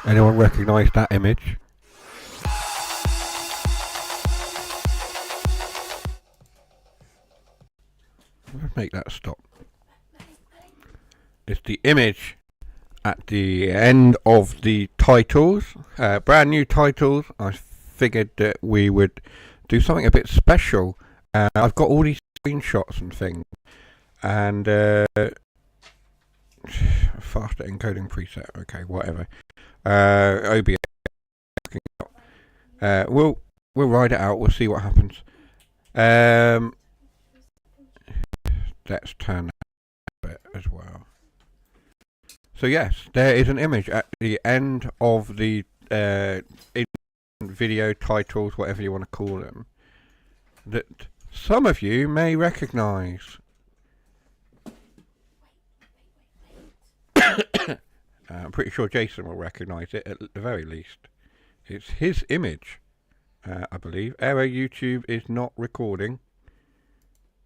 Anyone recognise that image? Let's make that stop. It's the image at the end of the titles, brand new titles. I figured that we would do something a bit special. I've got all these screenshots and things, and faster encoding preset. Okay, whatever. OBS. We'll ride it out. We'll see what happens. Let's turn that a bit as well. So yes, there is an image at the end of the video titles, whatever you want to call them, that some of you may recognise. I'm pretty sure Jason will recognise it at the very least. It's his image, I believe. Error, YouTube is not recording.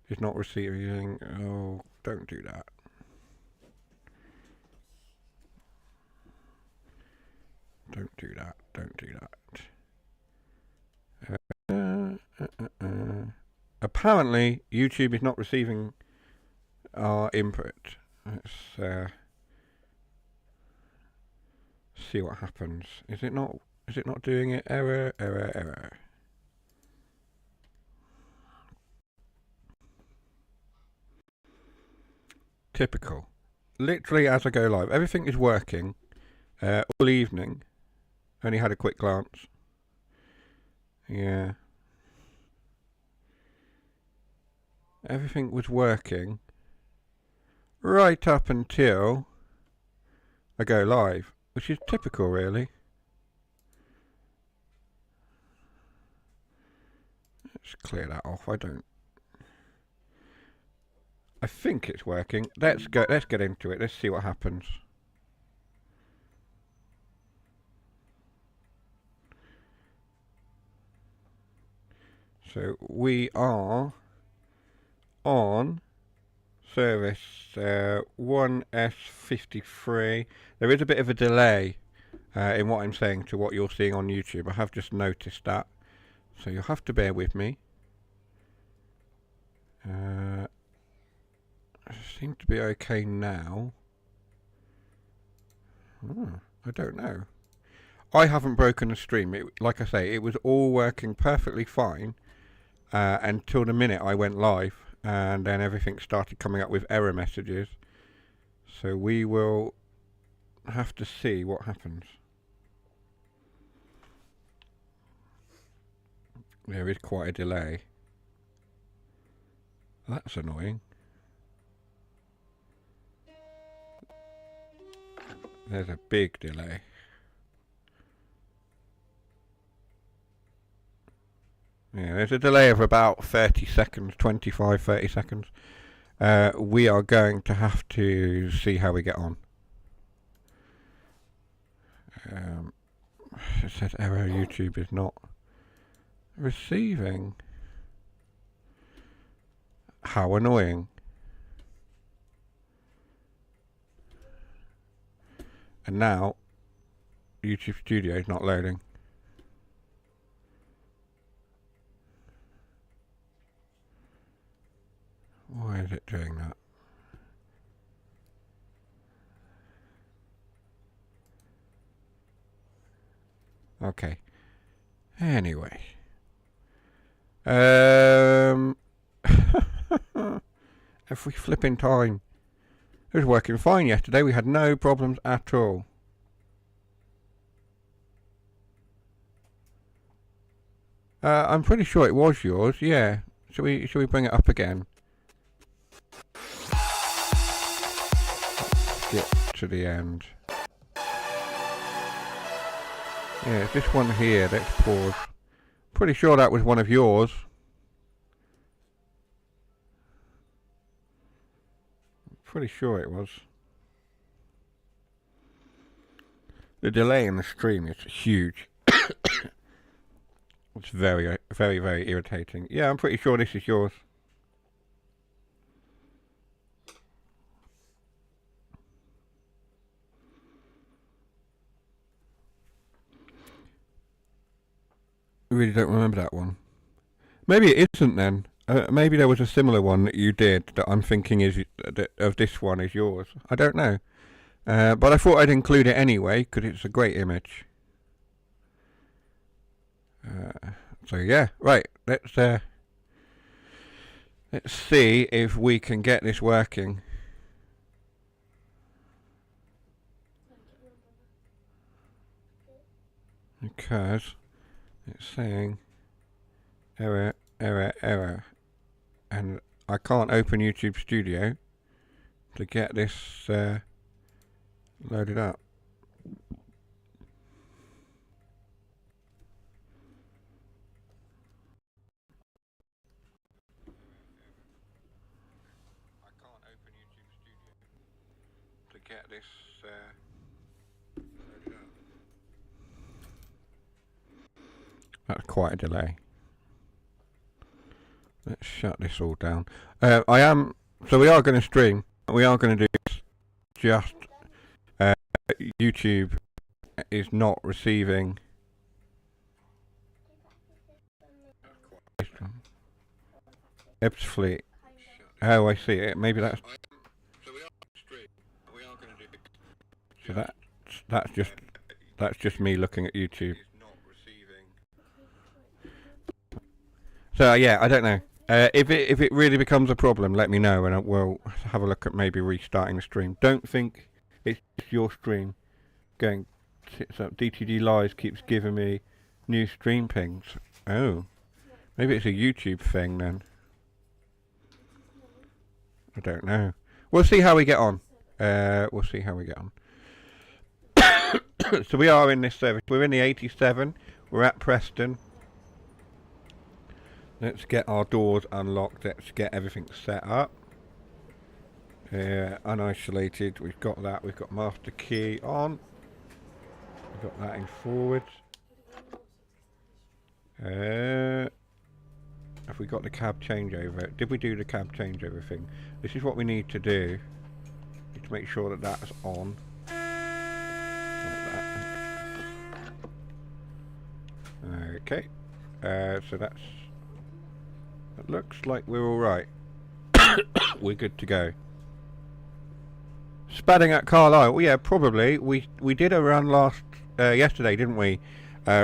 Is not receiving. Oh, don't do that. Don't do that. Don't do that. Apparently, YouTube is not receiving our input. Let's see what happens. Is it not? Is it not doing it? Error. Error. Error. Typical. Literally, as I go live, everything is working all evening. Only had a quick glance. Yeah. Everything was working right up until I go live, which is typical, really. Let's clear that off. I think it's working. Let's get into it. Let's see what happens. So we are on service 1S53. There is a bit of a delay in what I'm saying to what you're seeing on YouTube. I have just noticed that. So you'll have to bear with me. Seem to be okay now. I don't know. I haven't broken the stream. Like I say, it was all working perfectly fine until the minute I went live, and then everything started coming up with error messages. So we will have to see what happens. There is quite a delay. That's annoying. There's a big delay. Yeah, there's a delay of about 30 seconds, 25, 30 seconds. We are going to have to see how we get on. It says error, YouTube is not receiving. How annoying. And now, YouTube Studio is not loading. Why is it doing that? Okay. Anyway. Every flipping time. It was working fine yesterday. We had no problems at all. I'm pretty sure it was yours. Yeah. Shall we bring it up again? Get to the end. Yeah, it's this one here. Let's pause. Pretty sure that was one of yours. Pretty sure it was. The delay in the stream is huge. It's very, very, very irritating. Yeah, I'm pretty sure this is yours. I really don't remember that one. Maybe it isn't then. Maybe there was a similar one that you did that I'm thinking is of this one is yours. I don't know. But I thought I'd include it anyway because it's a great image. So yeah, right. Let's see if we can get this working. Because it's saying error, error, error, and I can't open YouTube Studio to get this loaded up. Get this loaded up. That's quite a delay. Let's shut this all down. So we are going to stream. We are going to do this. Just YouTube is not receiving. Fleet. Oh, I see it. Maybe that's. So that's just me looking at YouTube. So yeah, I don't know. If it really becomes a problem, let me know and we'll have a look at maybe restarting the stream. Don't think it's your stream going. So DTD Lies keeps giving me new stream pings. Oh, maybe it's a YouTube thing then. I don't know. We'll see how we get on. We'll see how we get on. So we are in this service. We're in the 87. We're at Preston. Let's get our doors unlocked. Let's get everything set up. Unisolated. We've got that. We've got master key on. We've got that in forwards. Have we got the cab changeover? Did we do the cab changeover thing? This is what we need to do. Need to make sure that that's on. Okay, so that looks like we're all right. We're good to go. Spadding at Carlisle. Well, yeah, probably. We did a run yesterday, didn't we?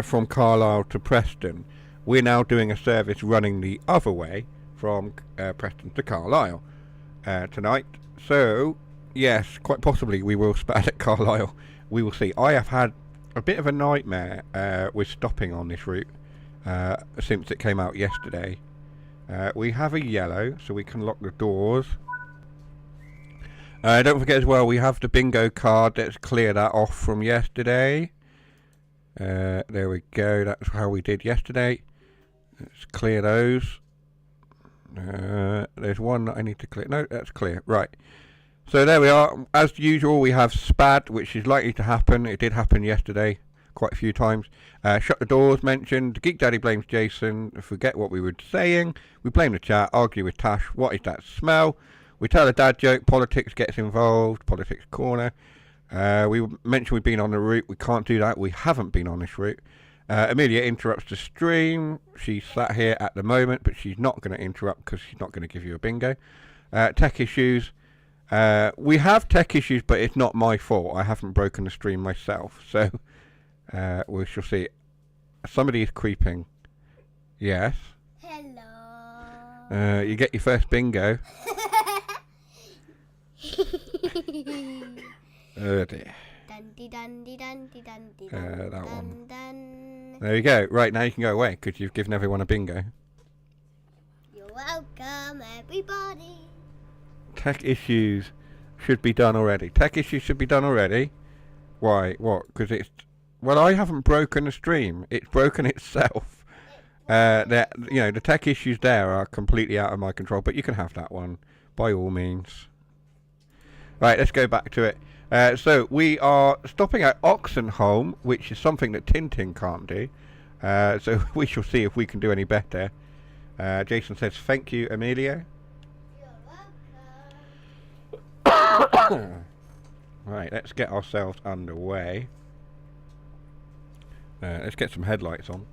From Carlisle to Preston. We're now doing a service running the other way from Preston to Carlisle tonight. So yes, quite possibly we will spad at Carlisle. We will see. I have had a bit of a nightmare with stopping on this route since it came out yesterday. We have a yellow, so we can lock the doors. Don't forget as well, we have the bingo card. Let's clear that off from yesterday. There we go. That's how we did yesterday. Let's clear those. There's one that I need to clear. No, that's clear. Right. So there we are. As usual, we have SPAD, which is likely to happen. It did happen yesterday quite a few times. Shut the doors mentioned. TheGeekDaddy blames Jason. Forget what we were saying. We blame the chat. Argue with Tash. What is that smell? We tell a dad joke. Politics gets involved. Politics corner. We mentioned we've been on the route. We can't do that. We haven't been on this route. Amelia interrupts the stream. She's sat here at the moment, but she's not going to interrupt because she's not going to give you a bingo. Tech issues. We have tech issues, but it's not my fault. I haven't broken the stream myself, so we shall see. Somebody is creeping. Yes. Hello. You get your first bingo. Oh dear. That one. There you go. Right, now you can go away because you've given everyone a bingo. You're welcome, everybody. Tech issues should be done already. Tech issues should be done already. Why? What? Because it's... Well, I haven't broken the stream. It's broken itself. The tech issues there are completely out of my control, but you can have that one by all means. Right, let's go back to it. So we are stopping at Oxenholme, which is something that Tintin can't do. So we shall see if we can do any better. Jason says, thank you, Amelia. You're welcome. Right, let's get ourselves underway. Let's get some headlights on.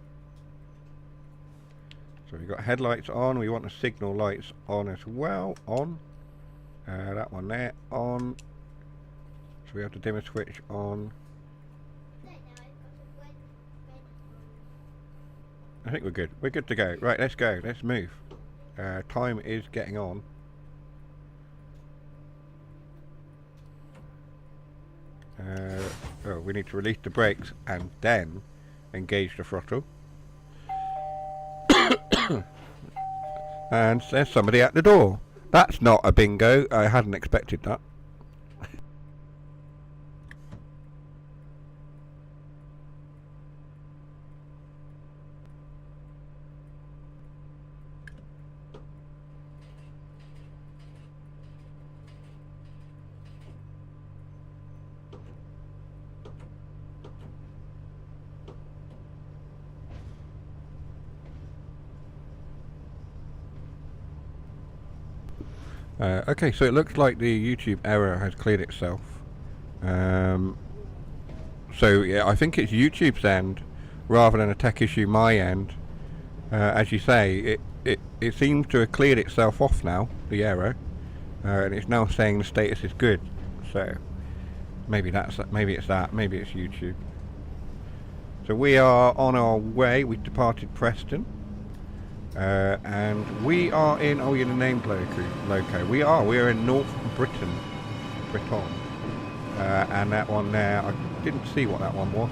So we've got headlights on. We want the signal lights on as well. On. That one there. On. So we have the dimmer switch on. I think we're good. We're good to go. Right, let's go. Let's move. Time is getting on. Oh, we need to release the brakes and then engage the throttle. And there's somebody at the door. That's not a bingo. I hadn't expected that. Okay, so it looks like the YouTube error has cleared itself. So yeah, I think it's YouTube's end rather than a tech issue my end. As you say, it seems to have cleared itself off now, the error, and it's now saying the status is good. So maybe it's that, maybe it's YouTube. So we are on our way. We departed Preston. And we are in, oh, you're the named loco. We are in North Britain. And that one there, I didn't see what that one was.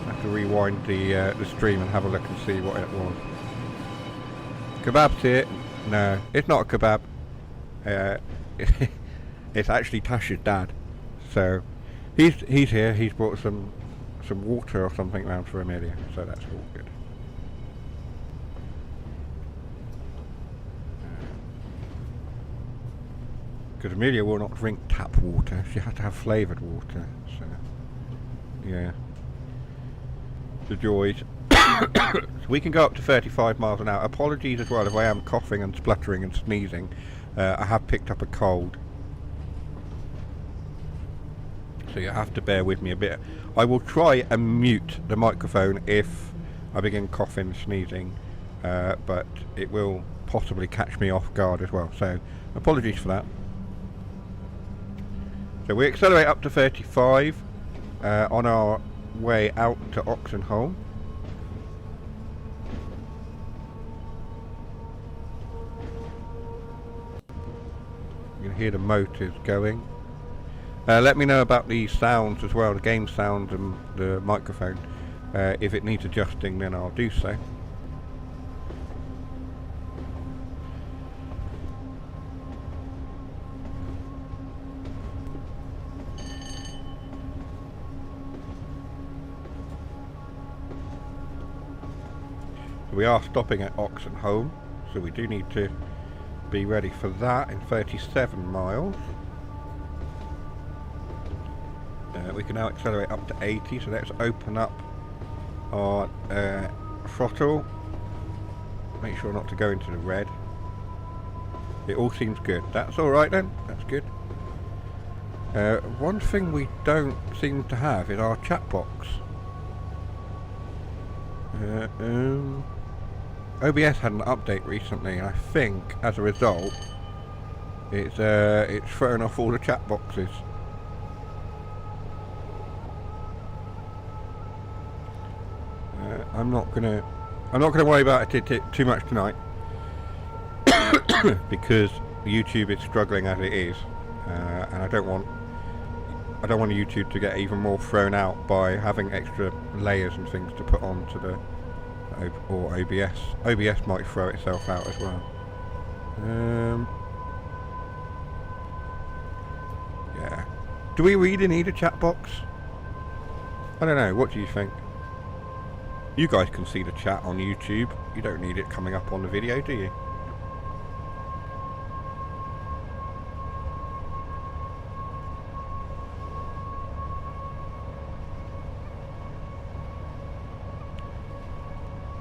I have to rewind the stream and have a look and see what it was. Kebab's here. No, it's not a kebab. It's actually Tasha's dad. So he's here. He's brought some water or something round for Amelia. So that's all good. Because Amelia will not drink tap water, she has to have flavoured water, so, yeah. The joys. So we can go up to 35 miles an hour. Apologies as well if I am coughing and spluttering and sneezing. I have picked up a cold. So you have to bear with me a bit. I will try and mute the microphone if I begin coughing and sneezing, but it will possibly catch me off guard as well, so apologies for that. So we accelerate up to 35 on our way out to Oxenholme. You can hear the motors going. Let me know about the sounds as well, the game sounds and the microphone. If it needs adjusting, then I'll do so. We are stopping at Oxenholme, so we do need to be ready for that in 37 miles. We can now accelerate up to 80, so let's open up our throttle. Make sure not to go into the red. It all seems good. That's alright then, that's good. One thing we don't seem to have is our chat box. OBS had an update recently, and I think as a result it's thrown off all the chat boxes. I'm not gonna worry about it too much tonight because YouTube is struggling as it is, and I don't want YouTube to get even more thrown out by having extra layers and things to put onto the or OBS. OBS might throw itself out as well. Yeah. Do we really need a chat box? I don't know. What do you think? You guys can see the chat on YouTube. You don't need it coming up on the video, do you?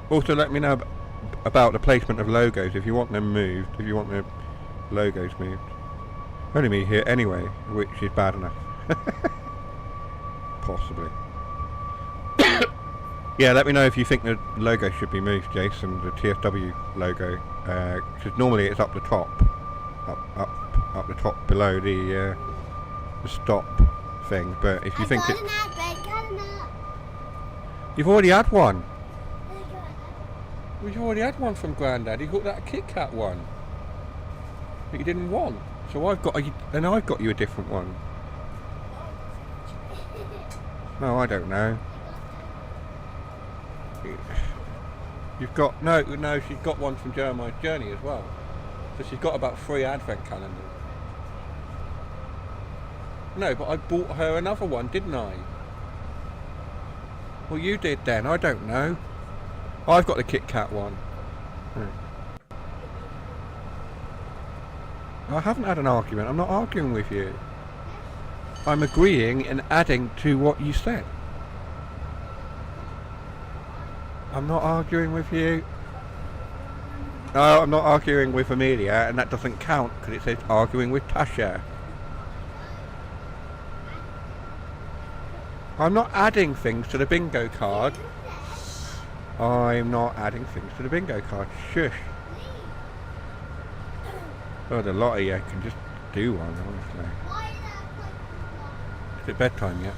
Also, let me know about the placement of logos if you want them moved, if you want the logos moved. Only me here anyway, which is bad enough. Possibly. Yeah, let me know if you think the logo should be moved, Jason, the TSW logo, because normally it's up the top, up the top below the stop thing. But if you think it, you've already had one. We've already had one from Grandad. He got that Kit Kat one that you didn't want. So I've got you a different one. No, I don't know. You've got no. She's got one from Jeremiah's Journey as well. So she's got about 3 advent calendars. No, but I bought her another one, didn't I? Well, you did then. I don't know. I've got the Kit Kat one. I haven't had an argument. I'm not arguing with you. I'm agreeing and adding to what you said. I'm not arguing with you. No, I'm not arguing with Amelia, and that doesn't count because it says arguing with Tasha. I'm not adding things to the bingo card. I'm not adding things to the bingo card. Shush. Oh, the lot of you can just do one, honestly. Is it bedtime yet?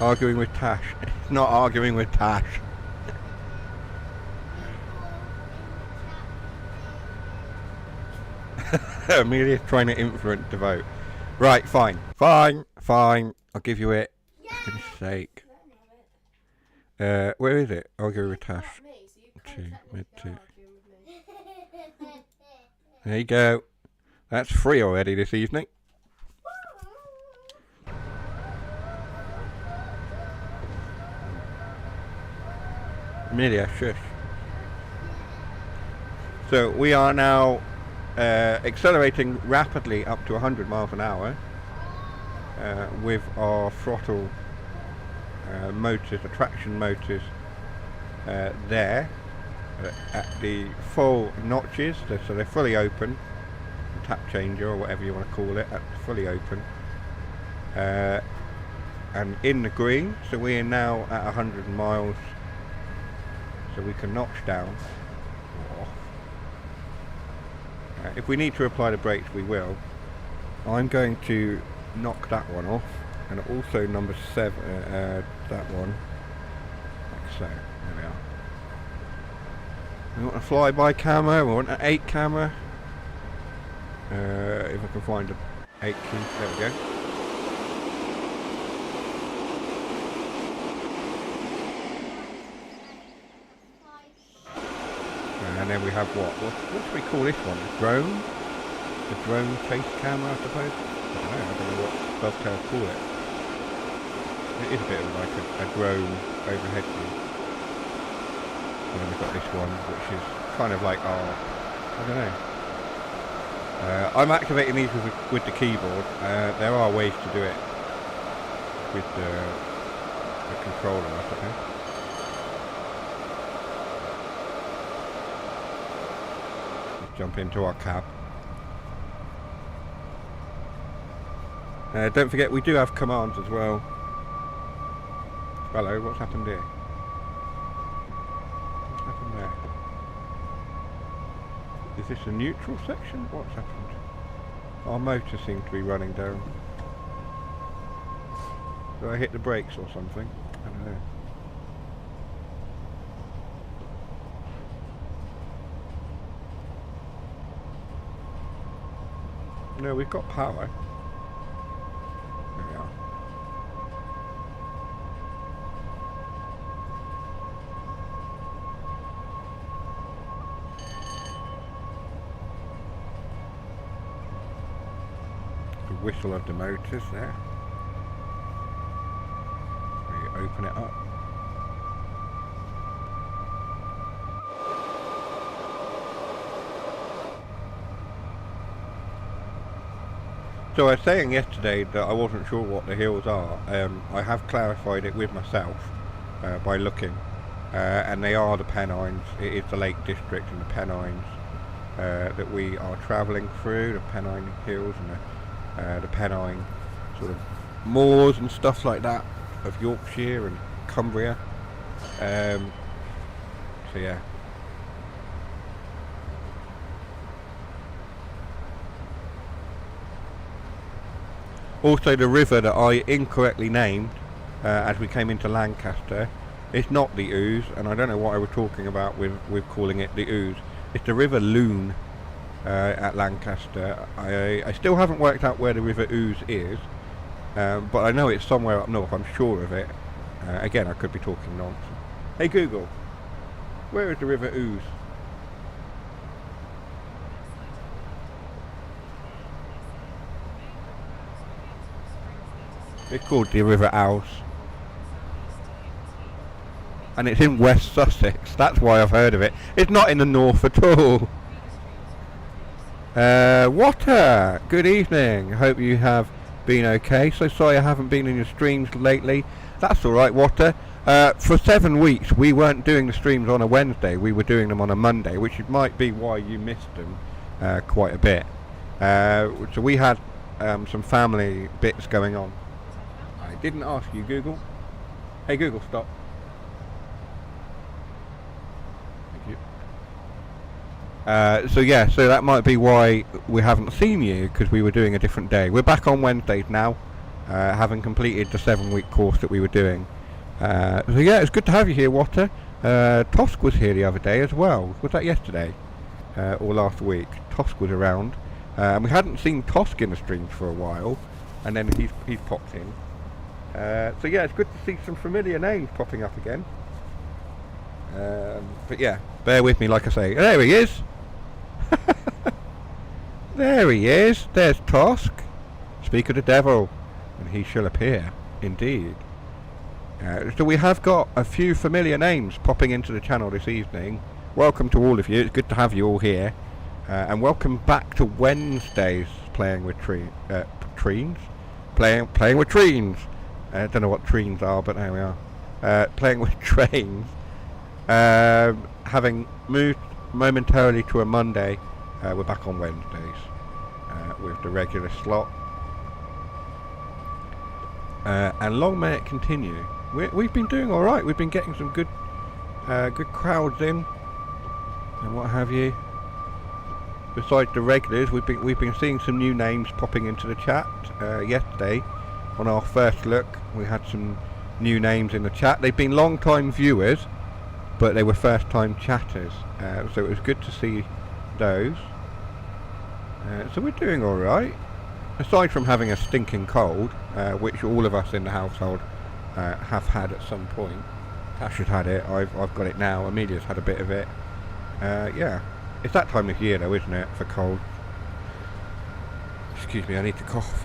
Arguing with Tash. It's not arguing with Tash. Amelia's trying to influence the vote. Right, fine. Fine. I'll give you it. For goodness sake. Where is it? Argue with Tash. Two. There you go. That's free already this evening. Amelia, shush. So we are now accelerating rapidly up to 100 miles an hour with our throttle motors, traction motors there at the full notches, so they're fully open, tap changer or whatever you want to call it, fully open, and in the green, so we are now at 100 miles, so we can notch down. If we need to apply the brakes, we will. I'm going to knock that one off, and also number 7, that one, like so. There we are. We want a flyby camera, we want an 8 camera. If I can find an 8 key, there we go. And then we have what do we call this one? A drone? A drone chase camera, I suppose? I don't know what Dovetail call it. It is a bit of like a drone overhead view. And then we've got this one, which is kind of like our, I don't know. I'm activating these with the keyboard. There are ways to do it with the controller, I suppose. Jump into our cab. Don't forget we do have commands as well. Hello, what's happened here? What's happened there? Is this a neutral section? What's happened? Our motor seems to be running down. Did I hit the brakes or something? I don't know. No, we've got power. There we are. The whistle of the motors there. We open it up. So I was saying yesterday that I wasn't sure what the hills are. I have clarified it with myself by looking, and they are the Pennines. It is the Lake District and the Pennines that we are travelling through, the Pennine Hills and the Pennine sort of moors and stuff like that. of Yorkshire and Cumbria. So yeah. Also, the river that I incorrectly named as we came into Lancaster, it's not the Ouse, and I don't know what I was talking about with calling it the Ouse. It's the River Lune at Lancaster. I still haven't worked out where the River Ouse is, but I know it's somewhere up north, I'm sure of it. Again, I could be talking nonsense. Hey Google, where is the River Ouse? It's called the River Ouse. And it's in West Sussex, that's why I've heard of it. It's not in the north at all. Water, good evening. Hope you have been okay. So sorry I haven't been in your streams lately. That's alright, Water. For 7 weeks we weren't doing the streams on a Wednesday, we were doing them on a Monday, which might be why you missed them quite a bit. So we had some family bits going on. I didn't ask you, Google. Hey Google, stop. So yeah, so that might be why we haven't seen you, because we were doing a different day. We're back on Wednesdays now, having completed the 7-week course that we were doing. So yeah, it's good to have you here, Water. Tosk was here the other day as well. Was that yesterday? Or last week? Tosk was around. And we hadn't seen Tosk in the streams for a while, and then he's popped in. So yeah, it's good to see some familiar names popping up again. But yeah, bear with me, like I say. There he is! There he is! There's Tosk! Speak of the devil, and he shall appear, indeed. So we have got a few familiar names popping into the channel this evening. Welcome to all of you, it's good to have you all here. And welcome back to Wednesdays playing with treens. Playing with treens! I don't know what treens are, but there we are. Playing with trains. Having moved momentarily to a Monday, we're back on Wednesdays with the regular slot. And long may it continue. We've been doing all right. We've been getting some good crowds in and what have you. Besides the regulars, we've been seeing some new names popping into the chat. Yesterday, on our first look, we had some new names in the chat. They've been long-time viewers, but they were first-time chatters, so it was good to see those. So we're doing all right, aside from having a stinking cold, which all of us in the household have had at some point. Tasha's had it. I've got it now. Amelia's had a bit of it. Yeah, it's that time of year, though, isn't it, for cold? Excuse me, I need to cough.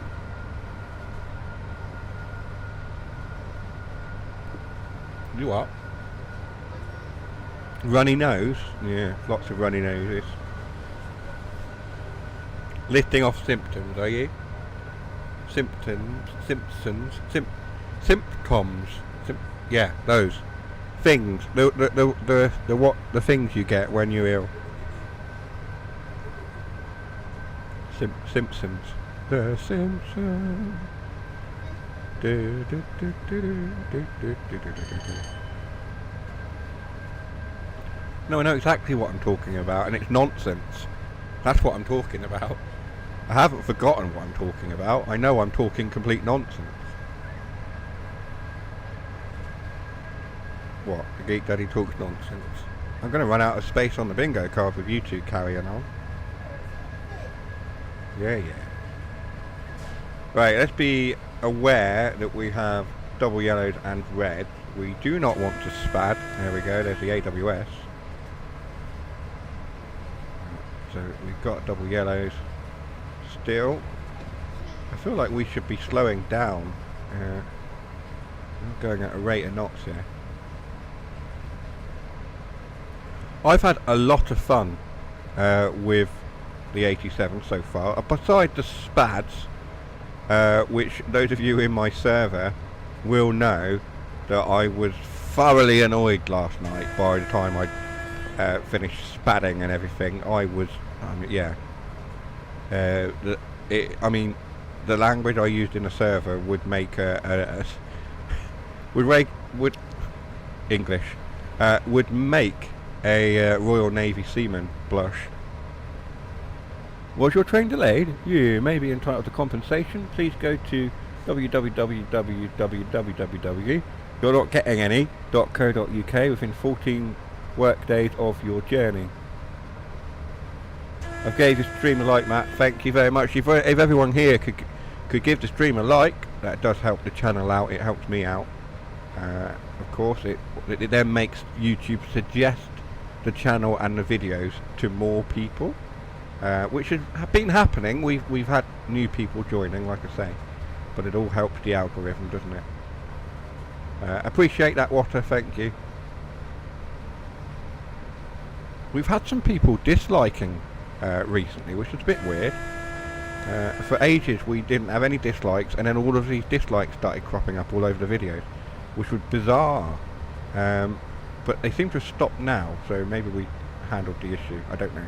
You what? Runny nose? Yeah, lots of runny noses. Listing off symptoms, are you? Symptoms. Yeah, those things. The things you get when you're ill. Simpsons. The Simpsons. No, I know exactly what I'm talking about, and it's nonsense. That's what I'm talking about. I haven't forgotten what I'm talking about. I know I'm talking complete nonsense. What? The Geek Daddy talks nonsense. I'm going to run out of space on the bingo card with you two carrying on. Yeah. Right, let's be aware that we have double yellows and reds. We do not want to spad. There we go, there's the AWS. So we've got double yellows still. I feel like we should be slowing down. I'm going at a rate of knots here. I've had a lot of fun with the 87 so far. Besides the spads, which those of you in my server will know that I was thoroughly annoyed last night by the time I finished spadding and everything. I was, yeah. I mean, the language I used in the server would make would English would make a Royal Navy seaman blush. Was your train delayed? You may be entitled to compensation. Please go to www.you're-not-getting-any.co.uk within 14 work days of your journey. I gave the stream a like, Matt. Thank you very much. If everyone here could give the stream a like, that does help the channel out. It helps me out. Of course, it then makes YouTube suggest the channel and the videos to more people, which has been happening. We've had new people joining, like I say, but it all helps the algorithm, doesn't it? Appreciate that, Water. Thank you. We've had some people disliking recently, which is a bit weird. For ages we didn't have any dislikes, and then all of these dislikes started cropping up all over the videos, which was bizarre. But they seem to have stopped now, so maybe we handled the issue. I don't know.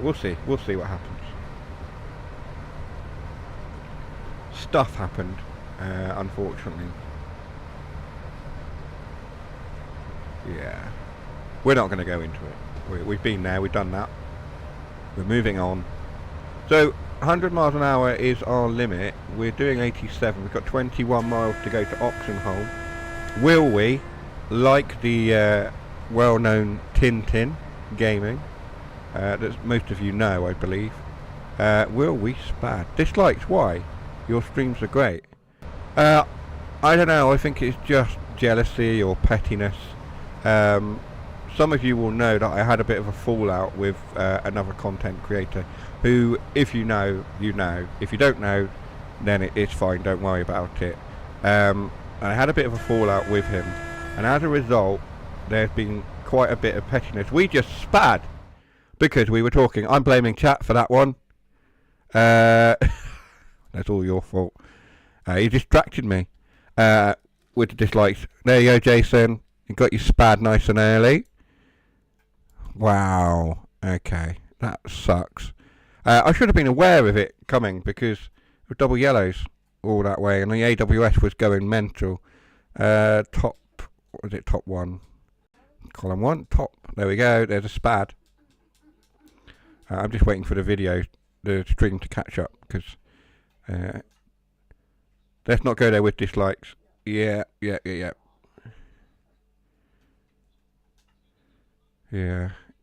We'll see what happens. Stuff happened, unfortunately. Yeah. We're not going to go into it. We've been there, we've done that. We're moving on. So 100 miles an hour is our limit. We're doing 87. We've got 21 miles to go to Oxenholme. Will we, like the well-known Tintin gaming, that most of you know, I believe, will we spad? Dislikes, why? Your streams are great. I don't know, I think it's just jealousy or pettiness. Some of you will know that I had a bit of a fallout with another content creator who, if you know, you know. If you don't know, then it's fine, don't worry about it. I had a bit of a fallout with him, and as a result there's been quite a bit of pettiness. We just spat because we were talking. I'm blaming chat for that one. That's all your fault. You distracted me with the dislikes. There you go, Jason. You got your spad nice and early. Wow. Okay. That sucks. I should have been aware of it coming because of double yellows all that way, and the AWS was going mental. Top, what was it? Top one. Column one. Top. There we go. There's a spad. I'm just waiting for the video, the stream to catch up, because let's not go there with dislikes. Yeah.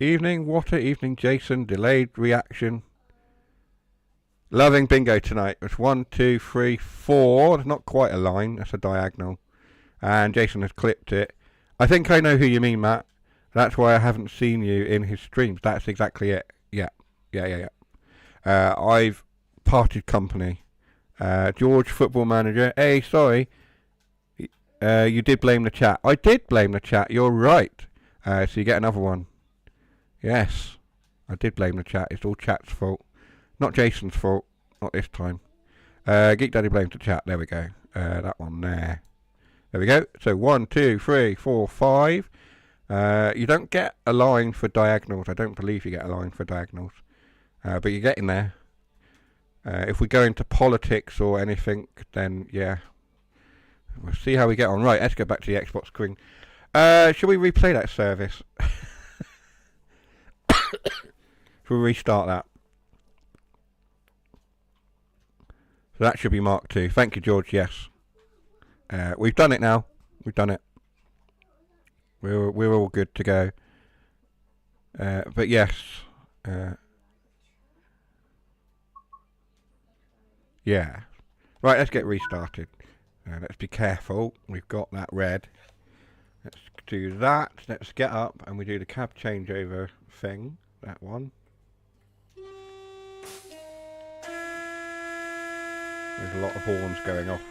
Evening, Water. Evening, Jason. Delayed reaction. Loving bingo tonight. It's 1, 2, 3, 4. It's not quite a line. That's a diagonal. And Jason has clipped it. I think I know who you mean, Matt. That's why I haven't seen you in his streams. That's exactly it. Yeah. I've parted company. George, football manager. Hey, sorry. You did blame the chat. I did blame the chat. You're right. So you get another one. Yes. I did blame the chat. It's all chat's fault. Not Jason's fault. Not this time. Geek Daddy blames the chat. There we go. That one there. There we go. So 1, 2, 3, 4, 5. You don't get a line for diagonals. I don't believe you get a line for diagonals. But you're getting there. If we go into politics or anything, then yeah. We'll see how we get on. Right, let's go back to the Xbox screen. Shall we replay that service? Shall we restart that? So that should be Mark 2. Thank you, George. Yes. We've done it now. We've done it. We're all good to go. But yes. Yeah. Right, let's get restarted. Let's be careful. We've got that red. Let's do that. Let's get up and we do the cab changeover thing. That one. There's a lot of horns going off.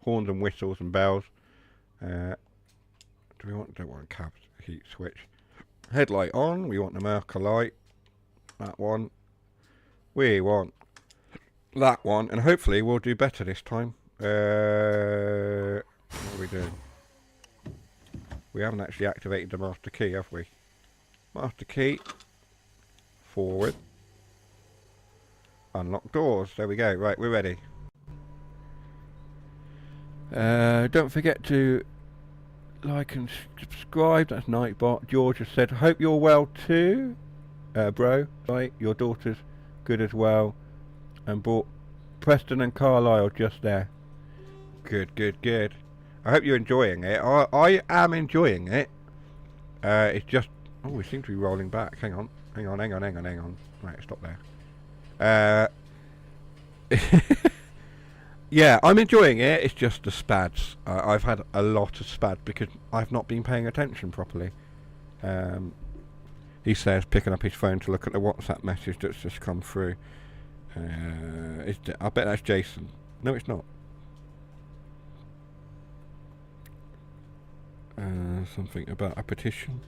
Horns and whistles and bells. Don't want cab heat switch. Headlight on. We want the Merca light. That one. We want that one. And hopefully we'll do better this time. What are we doing? We haven't actually activated the master key, have we? Master key. Forward. Unlock doors. There we go. Right, we're ready. Don't forget to like and subscribe. That's Nightbot. George has said, hope you're well too, bro. Right, your daughter's good as well. And brought Preston and Carlisle just there. Good, good, good. I hope you're enjoying it. I am enjoying it. It's just... Oh, we seem to be rolling back. Hang on. Right, stop there. Yeah, I'm enjoying it. It's just the spads. I've had a lot of spads because I've not been paying attention properly. He says, picking up his phone to look at the WhatsApp message that's just come through. I bet that's Jason. No, it's not. Something about a petition.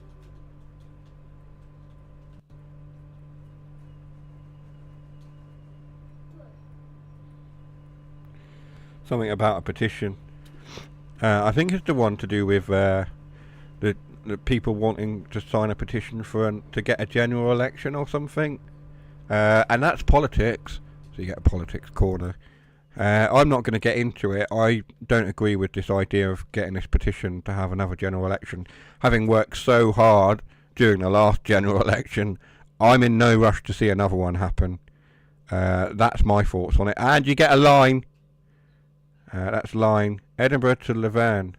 Something about a petition. I think it's the one to do with the people wanting to sign a petition to get a general election or something. And that's politics, so you get a politics corner. I'm not going to get into it. I don't agree with this idea of getting this petition to have another general election. Having worked so hard during the last general election, I'm in no rush to see another one happen. That's my thoughts on it. And you get a line. That's line. Edinburgh to Leven.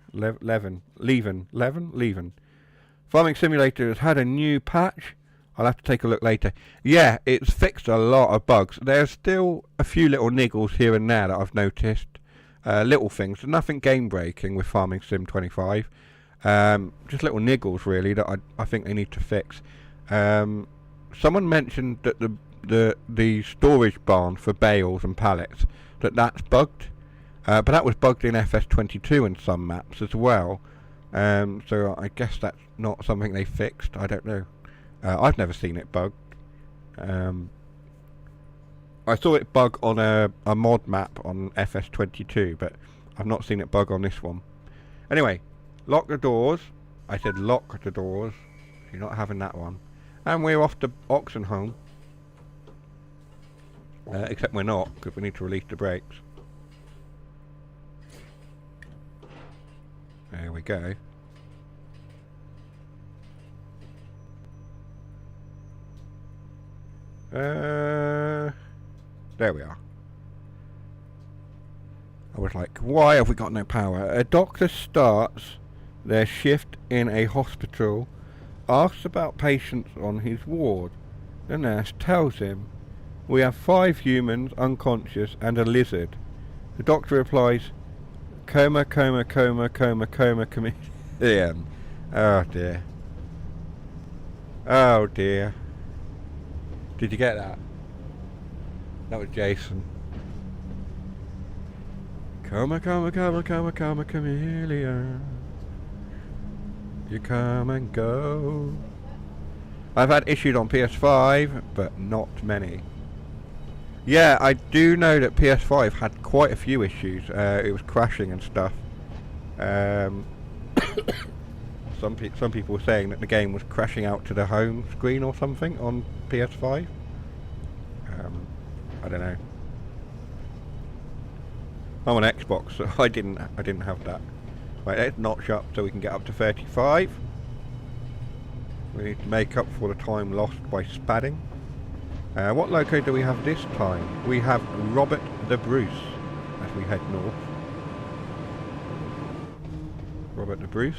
Farming Simulator has had a new patch. I'll have to take a look later. Yeah, it's fixed a lot of bugs. There's still a few little niggles here and there that I've noticed. Little things. Nothing game breaking with Farming Sim 25. Just little niggles really that I think they need to fix. Someone mentioned that the storage barn for bales and pallets, that's bugged. But that was bugged in FS22 and some maps as well. So I guess that's not something they fixed. I don't know. I've never seen it bugged. I saw it bug on a mod map on FS22, but I've not seen it bug on this one. Anyway, lock the doors. I said lock the doors. You're not having that one. And we're off to Oxenholme. Except we're not, because we need to release the brakes. There we go. There we are. I was like, why have we got no power? A doctor starts their shift in a hospital, asks about patients on his ward. The nurse tells him, we have 5 humans unconscious and a lizard. The doctor replies, coma, chameleon. Oh dear. Oh dear. Did you get that? That was Jason. Coma, chameleon. You come and go. I've had issues on PS5, but not many. Yeah, I do know that PS5 had quite a few issues. It was crashing and stuff. Some people were saying that the game was crashing out to the home screen or something on PS5. I don't know. I'm on Xbox, so I didn't have that. Right, let's notch up so we can get up to 35. We need to make up for the time lost by spadding. What loco do we have this time? We have Robert the Bruce as we head north. Robert the Bruce.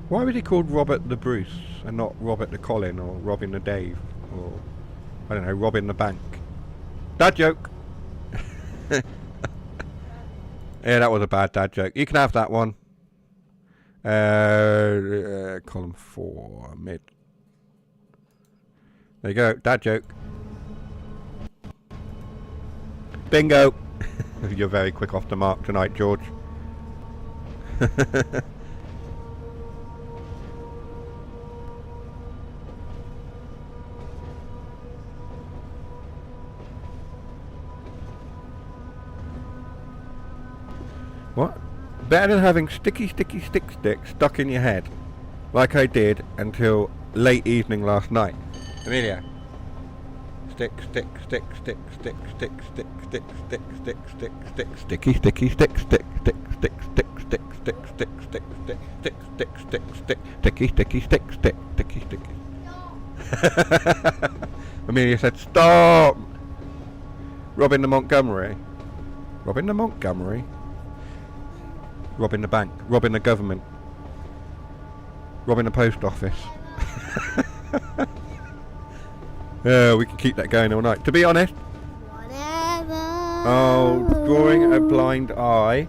Why was he called Robert the Bruce and not Robert the Colin or Robin the Dave or, I don't know, Robin the Bank? Dad joke! Yeah, that was a bad dad joke. You can have that one. Column 4, mid. There you go, dad joke. Bingo! You're very quick off the mark tonight, George. What? Better than having sticky stick stuck in your head, like I did until late evening last night. Amelia, stick, stick, stick, stick, stick, stick, stick, stick, stick, stick, stick, stick, sticky, sticky, stick, stick, stick, stick, stick, stick, stick, stick, stick, stick, stick, stick, stick, stick, sticky, sticky, stick, stick, sticky, sticky. Amelia said, "Stop!" Robbing the Montgomery. Robbing the Montgomery. Robbing the bank. Robbing the government. Robbing the post office. We can keep that going all night. To be honest. Whatever. Oh, drawing a blind eye.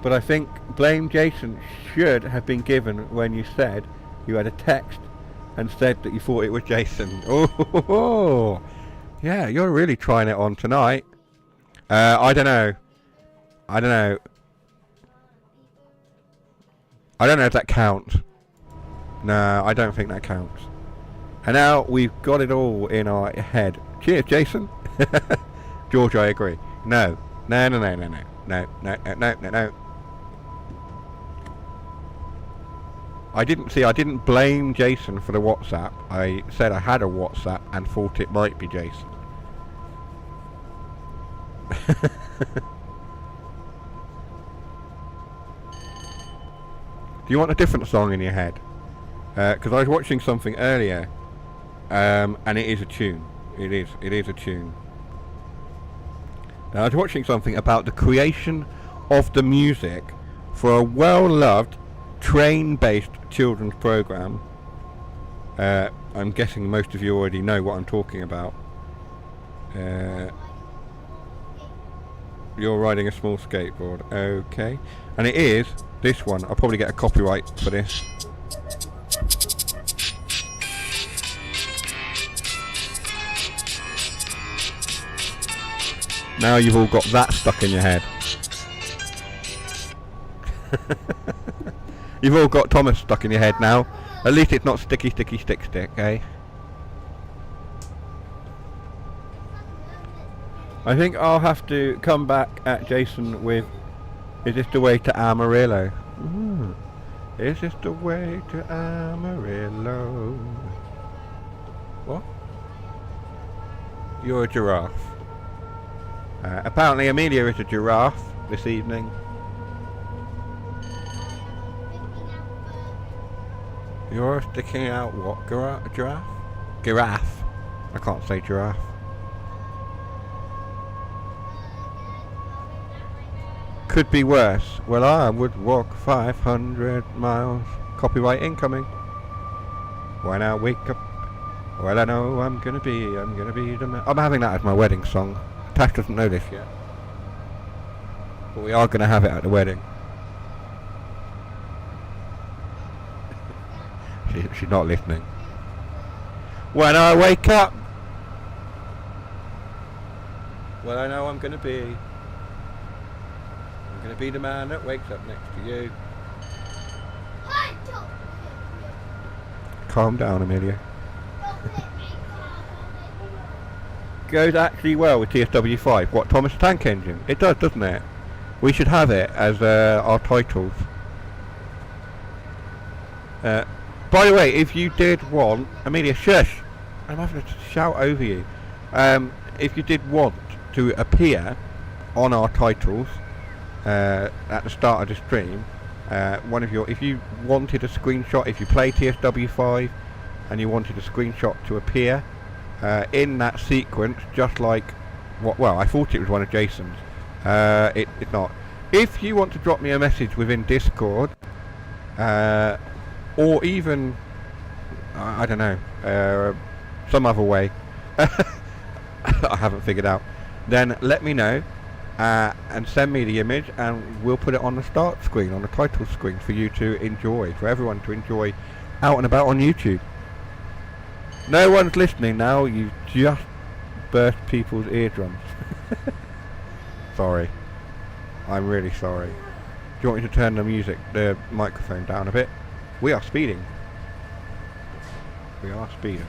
But I think blame Jason should have been given when you said you had a text and said that you thought it was Jason. Oh, yeah, you're really trying it on tonight. I don't know. I don't know if that counts. No, I don't think that counts. And now we've got it all in our head. Cheers, Jason. George, I agree. No. No. I didn't blame Jason for the WhatsApp. I said I had a WhatsApp and thought it might be Jason. Do you want a different song in your head? Because I was watching something earlier, and it is a tune. It is a tune. Now, I was watching something about the creation of the music for a well-loved train-based children's program. I'm guessing most of you already know what I'm talking about. You're riding a small skateboard, okay? And it is this one. I'll probably get a copyright for this. Now you've all got that stuck in your head. You've all got Thomas stuck in your head now. At least it's not sticky, sticky, stick, stick, eh? I think I'll have to come back at Jason with, is this the way to Amarillo? Ooh. Is this the way to Amarillo? What? You're a giraffe. Apparently Amelia is a giraffe this evening. You're sticking out what? Giraffe? Giraffe. I can't say giraffe. Could be worse. Well, I would walk 500 miles. Copyright incoming. When I wake up, well, I know I'm gonna be the man. I'm having that as my wedding song. Tash doesn't know this yet, but we are gonna have it at the wedding. She's not listening. When I wake up, well, I know I'm gonna be the man that wakes up next to you. Calm down, Amelia. Goes actually well with TSW5. What, Thomas Tank Engine? It does, doesn't it? We should have it as our titles. By the way, if you did want... Amelia, shush! I'm having to shout over you. If you did want to appear on our titles at the start of the stream, if you wanted a screenshot, if you play TSW5 and you wanted a screenshot to appear in that sequence, just like well, I thought it was one of Jason's. It's not. If you want to drop me a message within Discord, or even I don't know, some other way I haven't figured out, then let me know. And send me the image and we'll put it on the start screen, on the title screen for you to enjoy, for everyone to enjoy out and about on YouTube. No one's listening now, you just burst people's eardrums. Sorry. I'm really sorry. Do you want me to turn the microphone down a bit? We are speeding. We are speeding.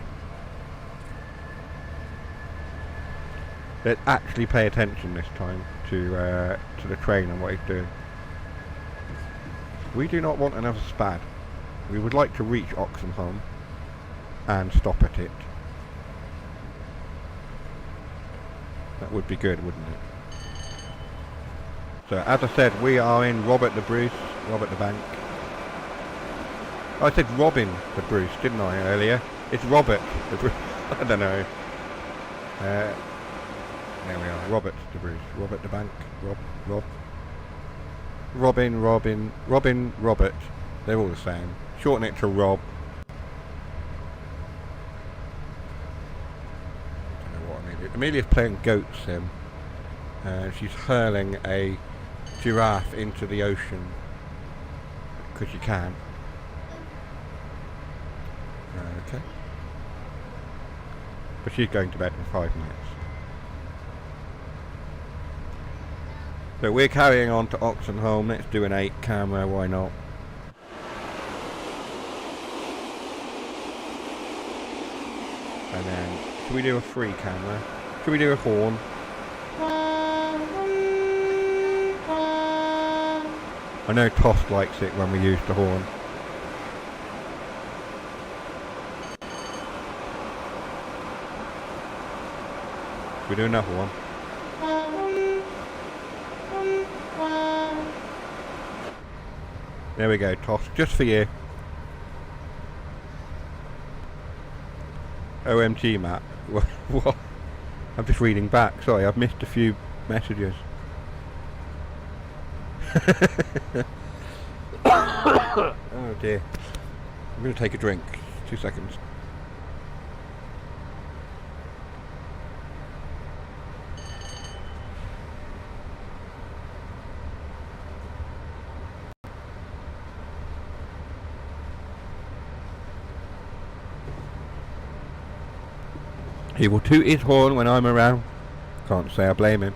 Let's actually pay attention this time to the train and what he's doing. We do not want another spad. We would like to reach Oxenholme and stop at it. That would be good, wouldn't it? So, as I said, we are in Robert the Bruce, Robert the Bank. I said Robin the Bruce, didn't I, earlier? It's Robert the Bruce. I don't know. There we are, Robert the Bruce, Robert the Bank, Robin, Robert. They're all the same. Shorten it to Rob. I don't know what Amelia. Amelia's playing goat sim. She's hurling a giraffe into the ocean because she can. Okay. But she's going to bed in 5 minutes. So we're carrying on to Oxenholme. Let's do an 8 camera, why not? And then, should we do a 3 camera? Should we do a horn? I know Toss likes it when we use the horn. Should we do another one? There we go, Toss, just for you. OMG, Matt. What? I'm just reading back. Sorry, I've missed a few messages. Oh dear. I'm going to take a drink. 2 seconds. He will toot his horn when I'm around. Can't say I blame him.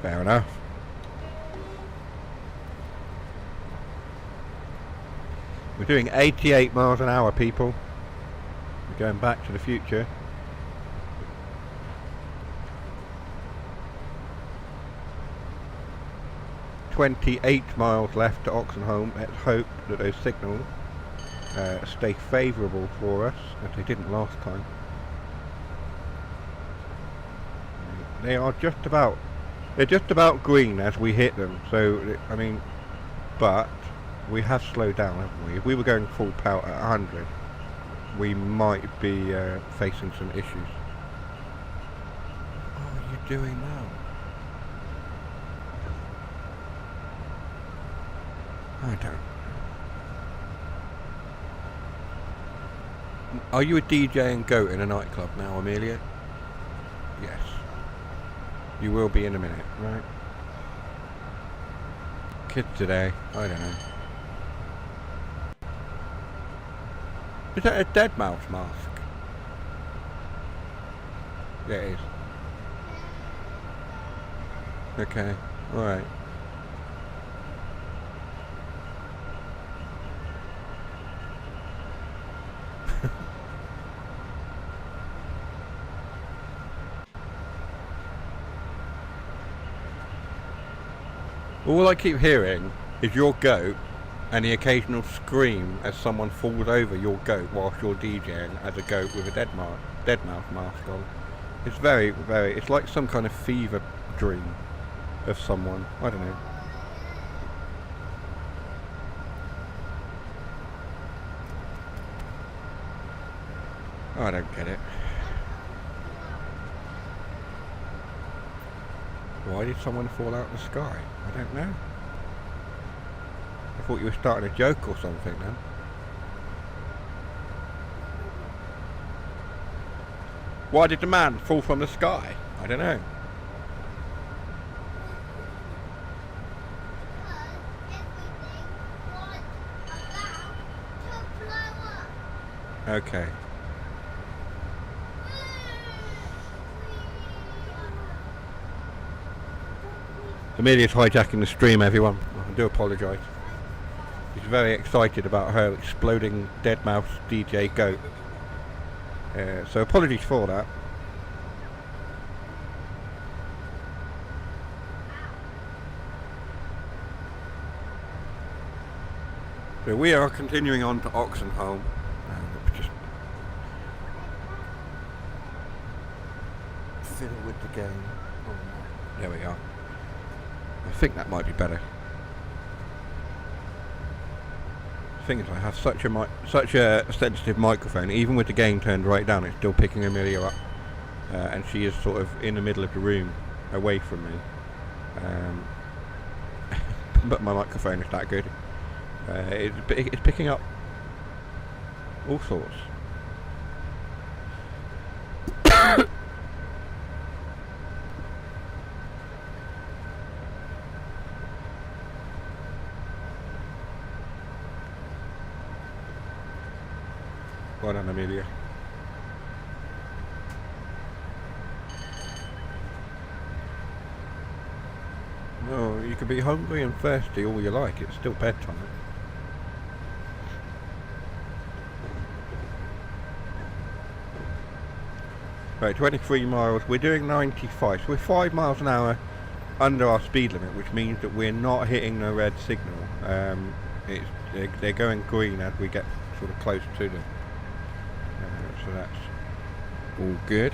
Fair enough. We're doing 88 miles an hour, people. We're going back to the future. "28 miles left to Oxenholme. Let's hope that those signals stay favourable for us, as they didn't last time. They are just about, they're just about green as we hit them, so, I mean, but we have slowed down, haven't we? If we were going full power at 100, we might be facing some issues. What are you doing now? I don't. Are you a DJ and goat in a nightclub now, Amelia? Yes. You will be in a minute, right? Kids today, I don't know. Is that a dead mouse mask? Yeah, it is. Okay, alright. All I keep hearing is your goat and the occasional scream as someone falls over your goat whilst you're DJing as a goat with a dead mouse mask on. It's very, very, it's like some kind of fever dream of someone. I don't know. I don't get it. Why did someone fall out of the sky? I don't know. I thought you were starting a joke or something then. Why did the man fall from the sky? I don't know. Okay. Amelia's hijacking the stream, everyone. I do apologise. She's very excited about her exploding dead mouse DJ goat. So apologies for that. So we are continuing on to Oxenholme. Just fiddle with the game. Oh, no. There we are. I think that might be better. The thing is, I have such a sensitive microphone. Even with the game turned right down, it's still picking Amelia up, and she is sort of in the middle of the room, away from me. But my microphone is that good. It's picking up all sorts. Well done, Amelia. No, you can be hungry and thirsty all you like, it's still bedtime. Right, 23 miles, we're doing 95, so we're 5 miles an hour under our speed limit, which means that we're not hitting the red signal. They're going green as we get sort of close to them. So that's all good.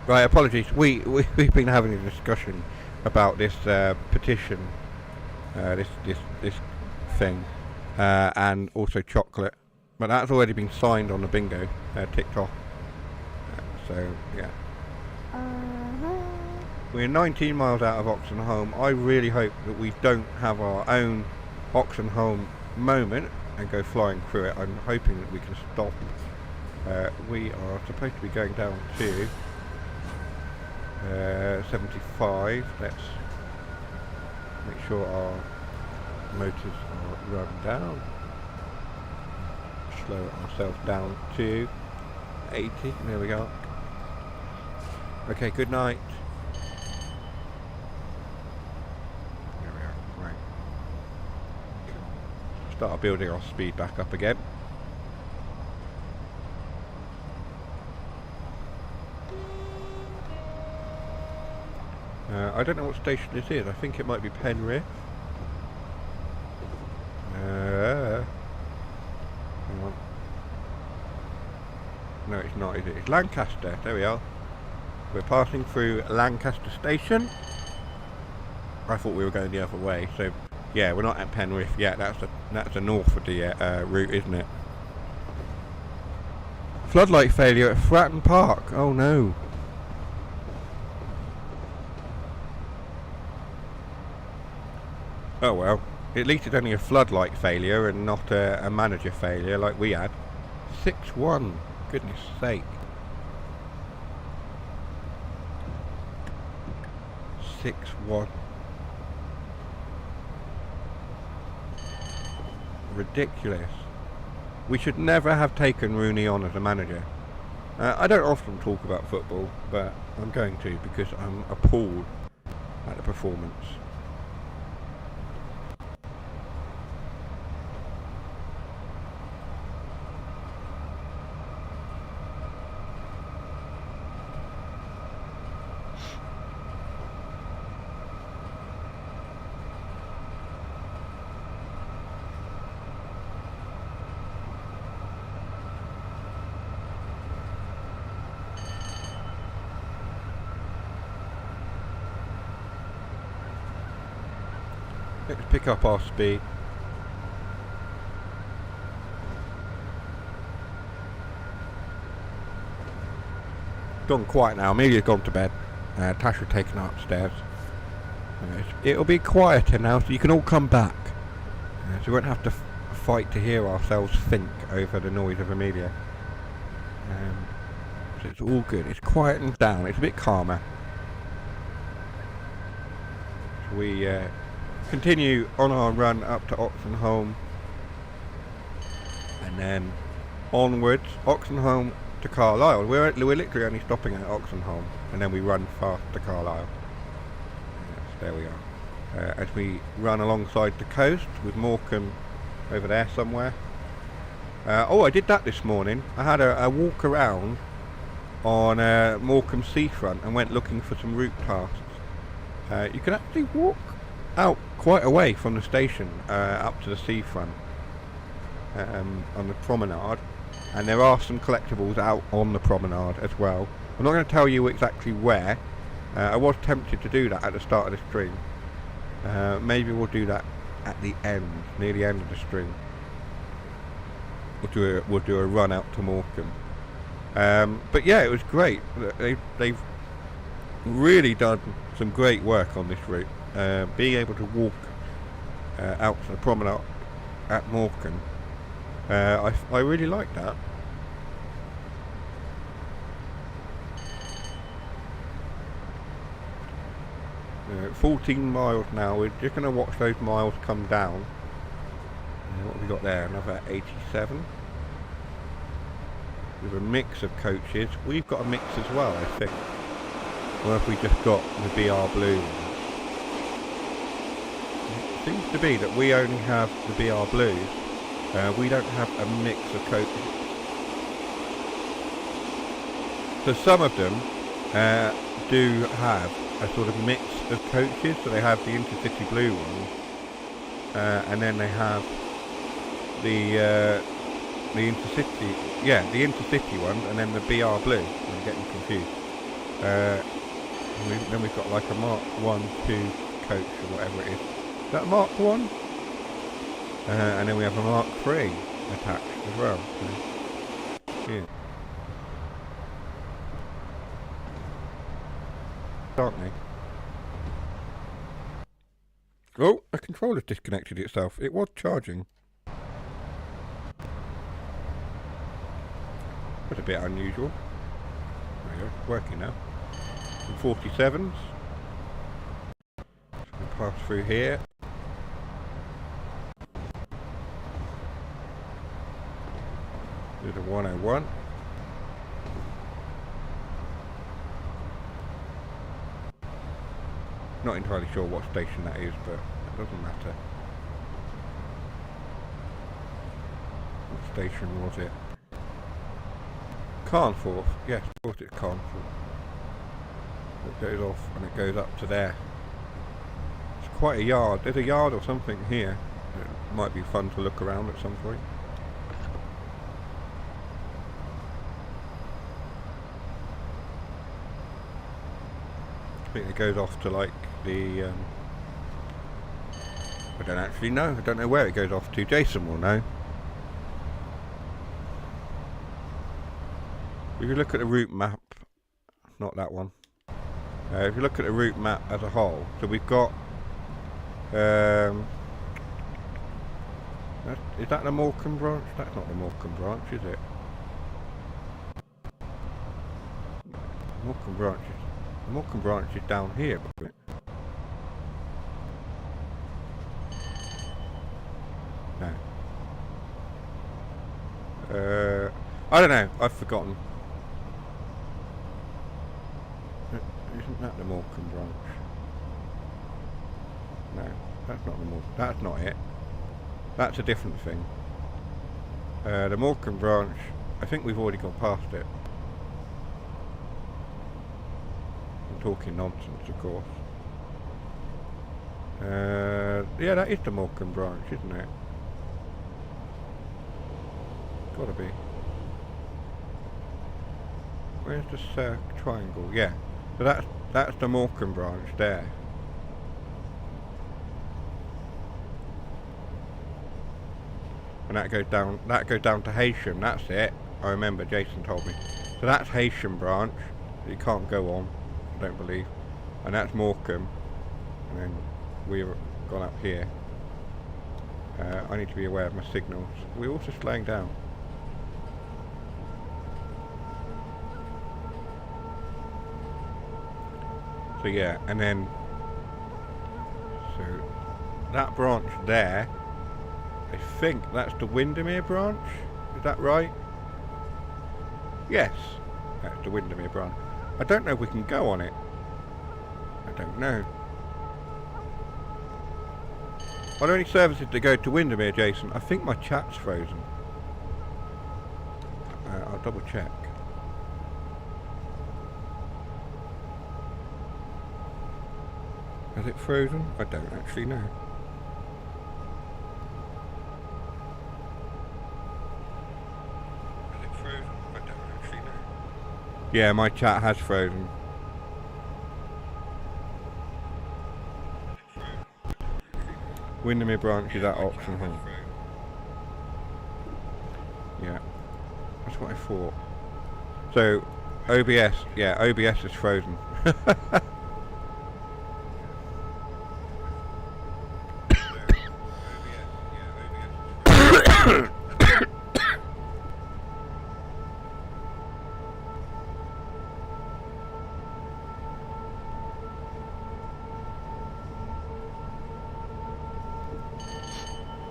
Right, apologies. We've been having a discussion about this petition, this thing, and also chocolate, but that's already been signed on the bingo, ticked off. So yeah. We're 19 miles out of Oxenholme. I really hope that we don't have our own Oxenholme moment and go flying through it. I'm hoping that we can stop. We are supposed to be going down to 75. Let's make sure our motors are run down. Slow ourselves down to 80. There we go. Okay, good night. There we are. Right. Start building our speed back up again. I don't know what station this is. I think it might be Penrith. Hang on. No, it's not, is it? It's Lancaster. There we are. We're passing through Lancaster Station. I thought we were going the other way. So, yeah, we're not at Penrith yet. That's the north of the route, isn't it? Floodlight failure at Fratton Park. Oh no. Oh well, at least it's only a floodlight failure and not a manager failure like we had. 6-1. goodness sake. 6-1. Ridiculous. We should never have taken Rooney on as a manager. I don't often talk about football, but I'm going to because I'm appalled at the performance. Let's pick up our speed. Gone quiet now. Amelia's gone to bed. Tasha taken her upstairs. It'll be quieter now, so you can all come back. So we won't have to fight to hear ourselves think over the noise of Amelia. So it's all good. It's quietened down. It's a bit calmer. So we continue on our run up to Oxenholme, and then onwards, Oxenholme to Carlisle. We're literally only stopping at Oxenholme, and then we run fast to Carlisle. Yes, there we are. As we run alongside the coast with Morecambe over there somewhere. Oh, I did that this morning. I had a walk around on Morecambe seafront and went looking for some route tasks. You can actually walk out quite away from the station up to the seafront on the promenade, and there are some collectibles out on the promenade as well. I'm not going to tell you exactly where. I was tempted to do that at the start of the stream. Maybe we'll do that at the end, near the end of the stream. We'll do a run out to Morecambe. But yeah, it was great. They've really done some great work on this route. Being able to walk out to the promenade at Morecambe, I really like that. Uh, 14 miles now. We're just going to watch those miles come down. What have we got there? Another 87. With a mix of coaches. We've got a mix as well, I think. Or have we just got the BR Blue ones? It seems to be that we only have the BR Blues. We don't have a mix of coaches. So some of them do have a sort of mix of coaches. So they have the Intercity Blue ones, and then they have the Intercity, the Intercity ones, and then the BR Blue. I'm getting confused. Then we've got like a Mark 1, 2 coach or whatever it is. Is that a Mark 1? And then we have a Mark 3 attached as well. So, yeah. Aren't they? Oh, the controller's disconnected itself. It was charging. That's a bit unusual. There you go, it's working now. Some 47s. So we pass through here. There's a 101. Not entirely sure what station that is, but it doesn't matter. What station was it? Carnforth. Yes, of course it's Carnforth. It goes off and it goes up to there. It's quite a yard. There's a yard or something here. It might be fun to look around at some point. I think it goes off to like the I don't actually know. I don't know where it goes off to. Jason will know. If you look at the route map, not that one. If you look at the route map as a whole, so we've got is that the Morecambe branch? That's not the Morecambe branch, is it? Morecambe branch is, Morecambe branch is down here. No. I don't know. I've forgotten. Isn't that the Morecambe branch? No, that's not the Morecambe. That's not it. That's a different thing. The Morecambe branch, I think we've already gone past it. I'm talking nonsense, of course. Yeah, that is the Morecambe branch, isn't it? Gotta be. Where's the triangle? Yeah. So that's the Morecambe branch there. And that goes down to Haitian, that's it. I remember Jason told me. So that's Haitian branch. You can't go on, I don't believe. And that's Morecambe. And then we've gone up here. I need to be aware of my signals. We're also slowing down. So yeah, and then so that branch there, I think that's the Windermere branch. Is that right? Yes, that's the Windermere branch. I don't know if we can go on it. I don't know. Are there any services that go to Windermere, Jason? I think my chat's frozen. I'll double check. Has it frozen? I don't actually know. Has it frozen? I don't actually know. Yeah, my chat has frozen. Windermere branch is at Oxenholme. Yeah, that's what I thought. So, OBS, yeah, OBS is frozen.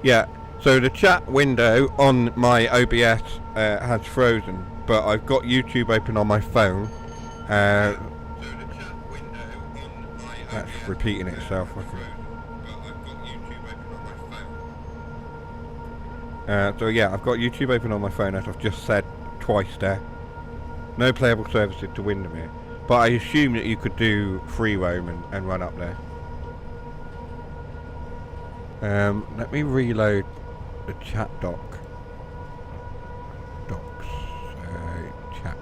Yeah, so the chat window on my OBS has frozen, but I've got YouTube open on my phone. So the chat window on my that's OBS repeating itself. So yeah, I've got YouTube open on my phone, as I've just said twice there. No playable services to Windermere, but I assume that you could do free roam and run up there. Let me reload the chat docs, chat.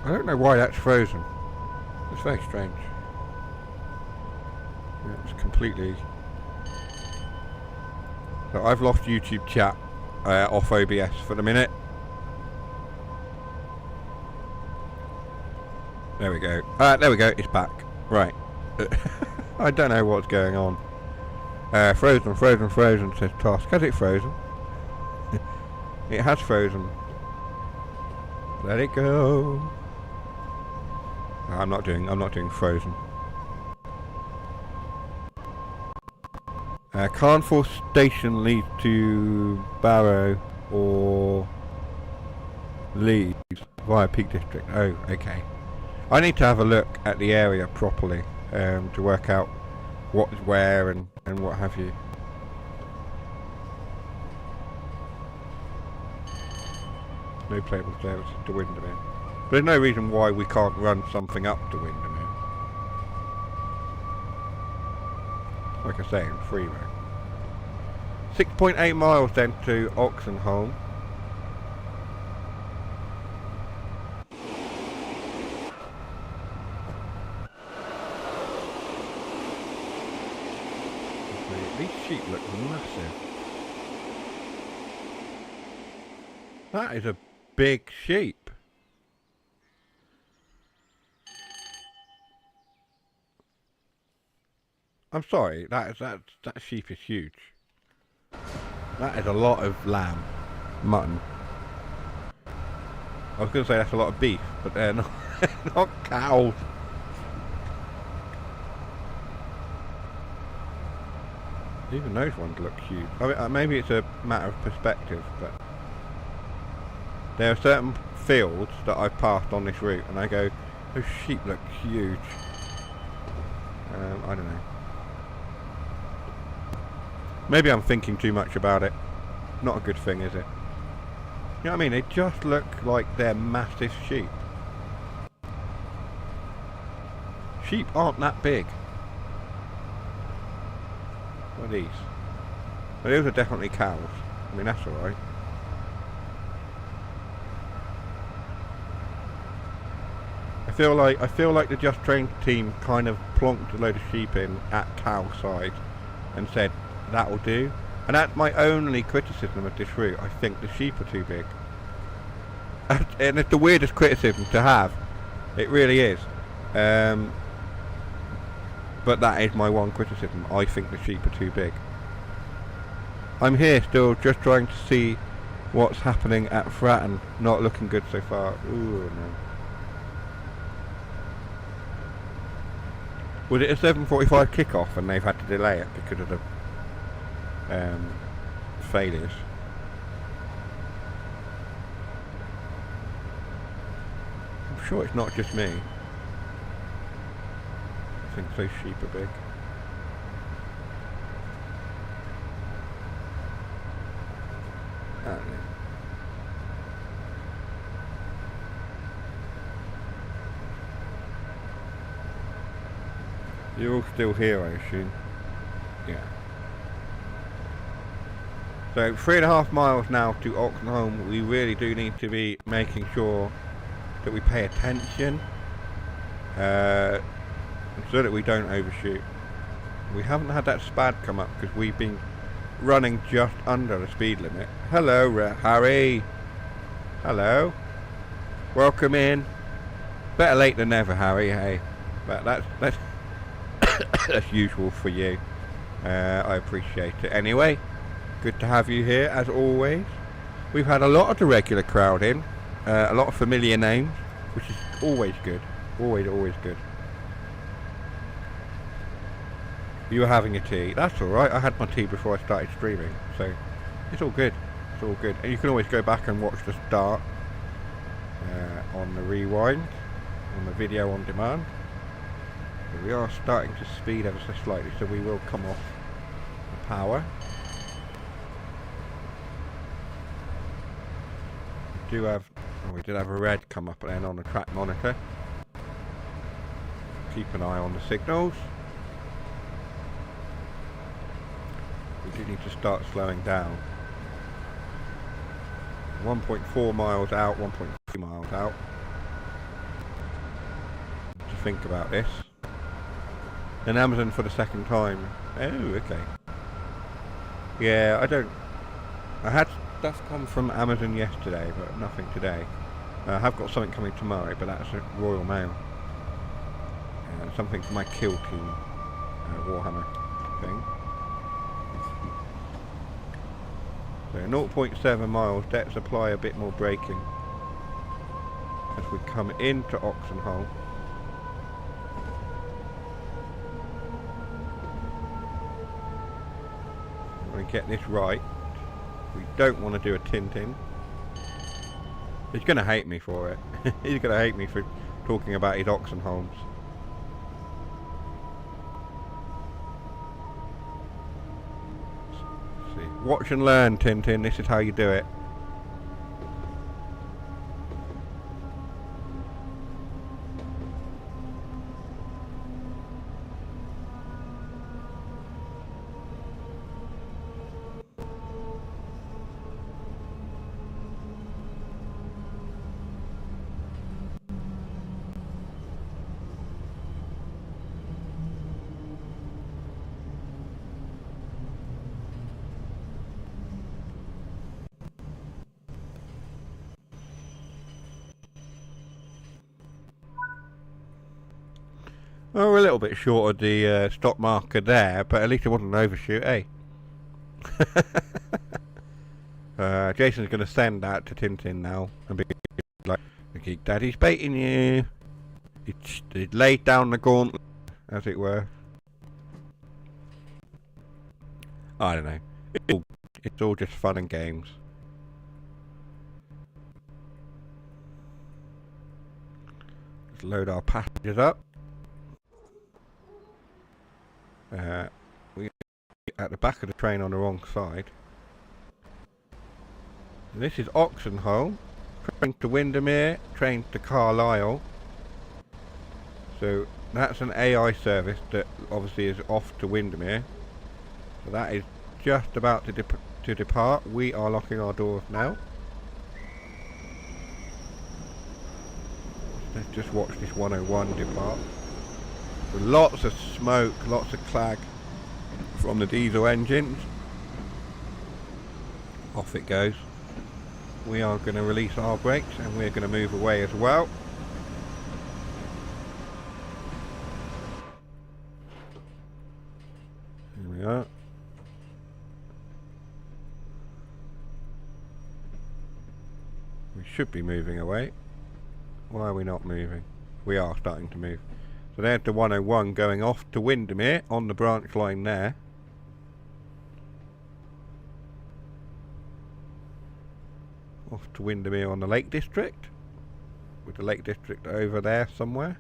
I don't know why that's frozen. It's very strange. Yeah, it's completely... So I've lost YouTube chat off OBS for the minute. There we go. There we go, it's back. Right. I don't know what's going on. Frozen, says Task. Has it frozen? It has frozen. Let it go. No, I'm not doing frozen. Carnforth Station leads to Barrow or Leeds via Peak District. Oh, okay. I need to have a look at the area properly. To work out what is where and what have you. No playable services to Windermere. But there's no reason why we can't run something up to Windermere. Like I say, in free roam. 6.8 miles then to Oxenholme. These sheep look massive. That is a big sheep. I'm sorry, that sheep is huge. That is a lot of lamb, mutton. I was going to say that's a lot of beef, but they're not, not cows. Even those ones look huge. I mean, maybe it's a matter of perspective, but there are certain fields that I've passed on this route, and I go, those sheep look huge. I don't know. Maybe I'm thinking too much about it. Not a good thing, is it? You know what I mean? They just look like they're massive sheep. Sheep aren't that big. What are these? Well, those are definitely cows. I mean, that's alright. I feel like the Just Train team kind of plonked a load of sheep in at cow side and said that'll do. And that's my only criticism of this route. I think the sheep are too big. And it's the weirdest criticism to have. It really is. But that is my one criticism. I think the sheep are too big. I'm here still just trying to see what's happening at Fratton. Not looking good so far. Ooh, no. Was it a 7:45 kickoff and they've had to delay it because of the failures? I'm sure it's not just me. I think those sheep are big. I don't know. You're all still here, I assume. Yeah. So 3.5 miles now to Oxenholme. We really do need to be making sure that we pay attention so that we don't overshoot. We haven't had that spad come up because we've been running just under the speed limit. Hello, Harry. Hello. Welcome in. Better late than never, Harry. Hey, but that's that's usual for you. I appreciate it. Anyway, good to have you here as always. We've had a lot of the regular crowd in, a lot of familiar names, which is always good. Always good. You were having a tea. That's alright. I had my tea before I started streaming, so it's all good. It's all good. And you can always go back and watch the start on the rewind, on the video on demand. But we are starting to speed ever so slightly, so we will come off the power. We did have a red come up then on the track monitor. Keep an eye on the signals. We do need to start slowing down. 1.4 miles out, 1.3 miles out. To think about this. And Amazon for the second time. Oh, okay. Yeah, I had stuff come from Amazon yesterday, but nothing today. I have got something coming tomorrow, but that's a Royal Mail. Something for my Kill Team Warhammer thing. So 0.7 miles, let's apply a bit more braking as we come into Oxenholme. I'm going to get this right. We don't want to do a Tintin. He's going to hate me for it. He's going to hate me for talking about his Oxenholmes. Watch and learn, Tintin. This is how you do it. Well, we're a little bit short of the stop marker there, but at least it wasn't an overshoot, eh? Jason's going to send that to Tintin now and be like the Geek Daddy's baiting you. It laid down the gauntlet, as it were. I don't know. It's all just fun and games. Let's load our passengers up. We're at the back of the train on the wrong side. And this is Oxenholme. Train to Windermere, train to Carlisle. So that's an AI service that obviously is off to Windermere. So that is just about to depart. We are locking our doors now. Let's just watch this 101 depart. So lots of smoke, lots of clag from the diesel engines. Off it goes. We are going to release our brakes and we're going to move away as well. Here we are. We should be moving away. Why are we not moving? We are starting to move. So there's the 101 going off to Windermere on the branch line there. Off to Windermere on the Lake District. With the Lake District over there somewhere.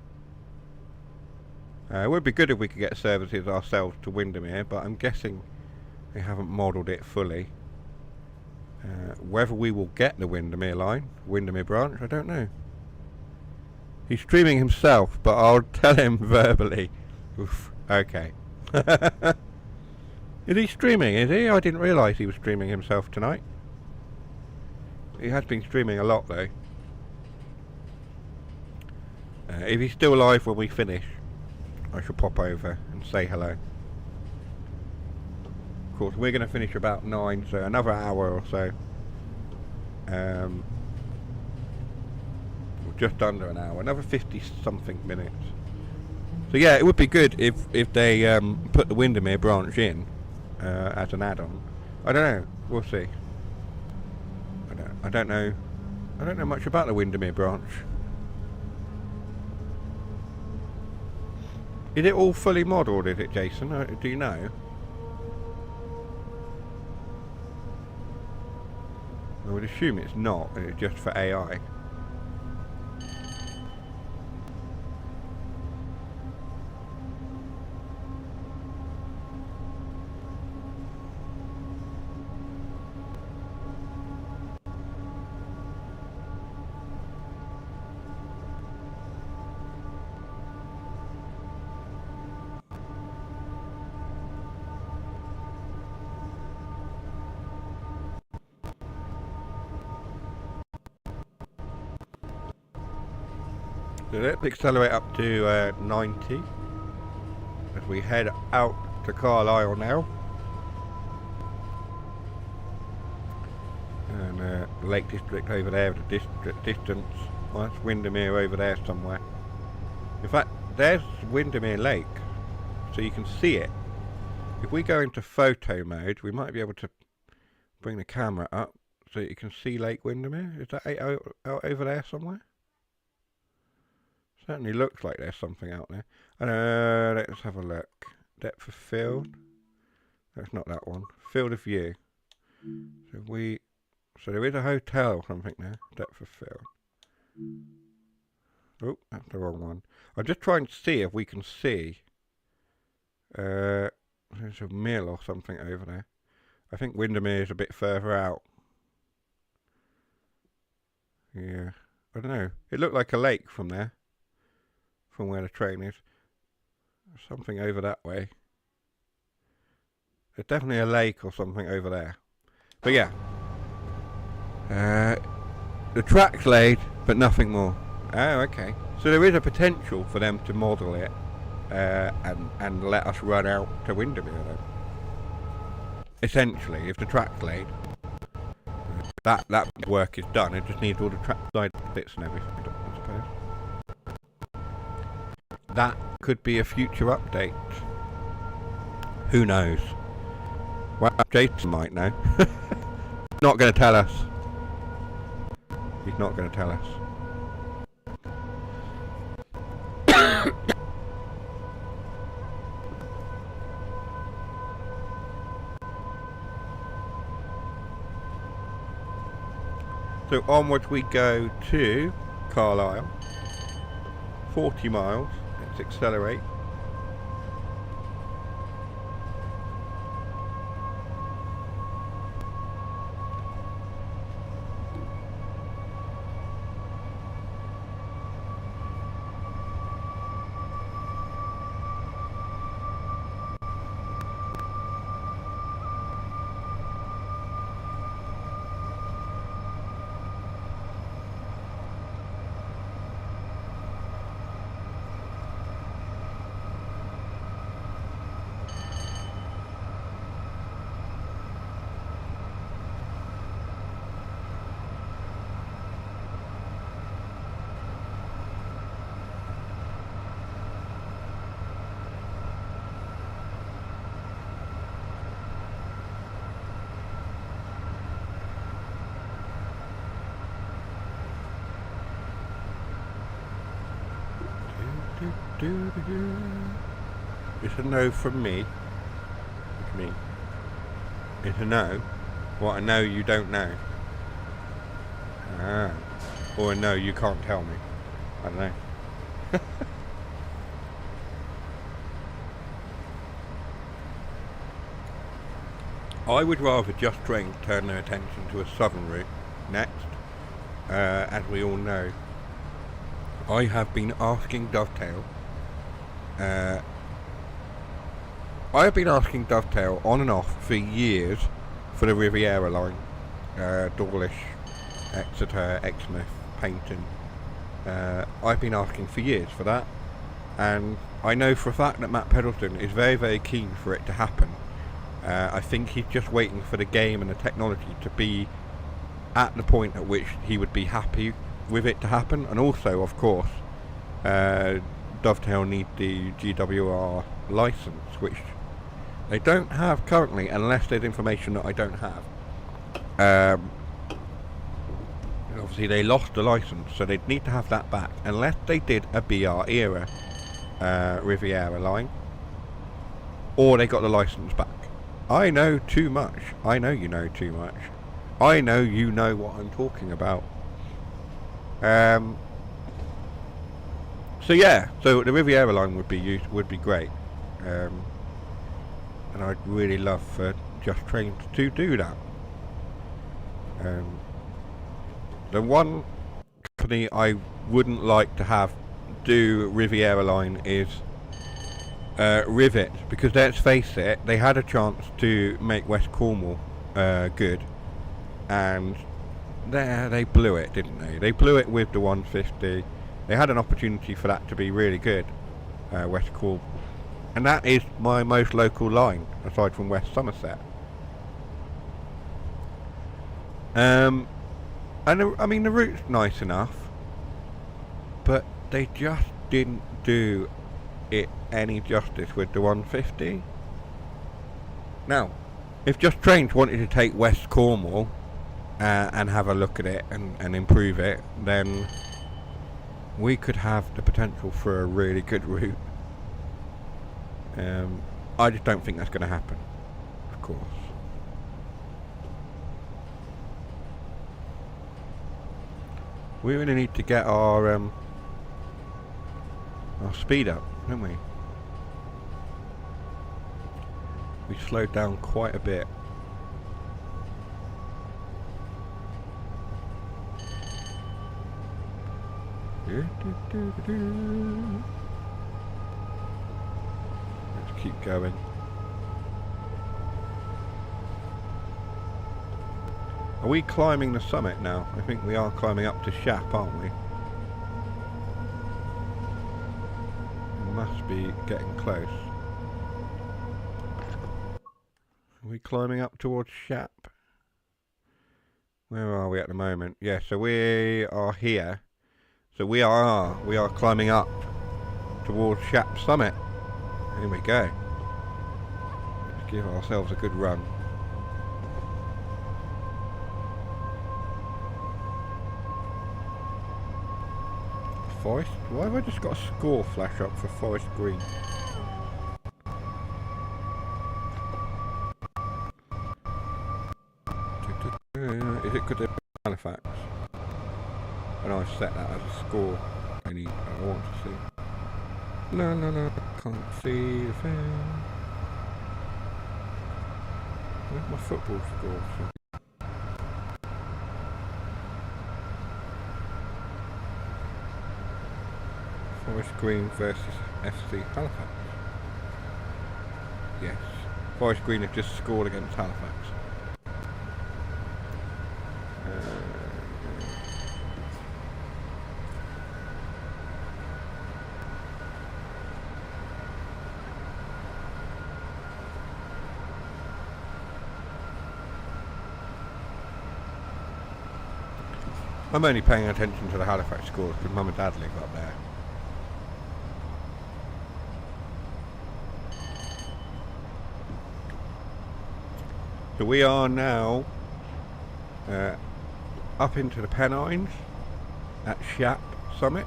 It would be good if we could get services ourselves to Windermere, but I'm guessing they haven't modelled it fully. Whether we will get the Windermere line, Windermere branch, I don't know. He's streaming himself, but I'll tell him verbally. Oof, okay. Is he streaming, is he? I didn't realise he was streaming himself tonight. He has been streaming a lot though. If he's still alive when we finish, I shall pop over and say hello. Of course, we're going to finish about 9, so another hour or so. Just under an hour, another 50 something minutes. So yeah, it would be good if they put the Windermere branch in as an add-on. I don't know, we'll see. I don't know much about the Windermere branch. Is it all fully modelled, is it, Jason? Do you know? I would assume it's not, it's just for AI. So let's accelerate up to 90 as we head out to Carlisle now. And the Lake District over there, the distance. Well, that's Windermere over there somewhere. In fact, there's Windermere Lake, so you can see it. If we go into photo mode, we might be able to bring the camera up so you can see Lake Windermere. Is that out over there somewhere? Certainly looks like there's something out there. Let's have a look. Depth of field. That's not that one. Field of view. So there is a hotel or something there. Depth of field. Oh, that's the wrong one. I'm just trying to see if we can see. There's a mill or something over there. I think Windermere is a bit further out. Yeah, I don't know. It looked like a lake from there. From where the train is. Something over that way. There's definitely a lake or something over there. But yeah. The track's laid, but nothing more. Oh, okay. So there is a potential for them to model it and let us run out to Windermere then. Essentially, if the track's laid, that work is done. It just needs all the track side bits and everything, I suppose. That could be a future update. Who knows? Well, Jason might know. Not going to tell us. He's not going to tell us. So onwards we go to Carlisle. 40 miles. Let's accelerate. It's a no from me. What do you mean? It's a no? What, a no you don't know? Ah. Or a no you can't tell me? I don't know. I would rather Just Train turn their attention to a southern route next. As we all know, I have been asking Dovetail. I have been asking Dovetail on and off for years for the Riviera line. Dawlish, Exeter, Exmouth, Paynton. I've been asking for years for that, and I know for a fact that Matt Peddleston is very, very keen for it to happen. I think he's just waiting for the game and the technology to be at the point at which he would be happy with it to happen. And also, of course, Dovetail need the GWR license, which they don't have currently, unless there's information that I don't have. Obviously they lost the license, so they'd need to have that back, unless they did a BR era Riviera line, or they got the license back. I know too much. I know you know too much. I know you know what I'm talking about. So yeah, so the Riviera line would be great, and I'd really love for Just Train to do that. The one company I wouldn't like to have do Riviera line is Rivet, because let's face it, they had a chance to make West Cornwall good, and they blew it, didn't they? They blew it with the 150. They had an opportunity for that to be really good, West Cornwall, and that is my most local line aside from West Somerset. And I mean the route's nice enough, but they just didn't do it any justice with the 150. Now, if Just Trains wanted to take West Cornwall and have a look at it and improve it, then we could have the potential for a really good route. I just don't think that's going to happen, of course. We really need to get our speed up, don't we? We slowed down quite a bit. Let's keep going. Are we climbing the summit now? I think we are climbing up to Shap, aren't we? We must be getting close. Are we climbing up towards Shap? Where are we at the moment? Yeah, so we are here. So we are climbing up towards Shap Summit. Here we go. Let's give ourselves a good run. Forest? Why have I just got a score flash up for Forest Green? Is it good at Halifax? And I've set that as a score. I want to see. No, can't see the thing. Where's my football score? Forest Green versus FC Halifax. Yes. Forest Green have just scored against Halifax. I'm only paying attention to the Halifax scores because Mum and Dad live up there. So we are now up into the Pennines at Shap Summit.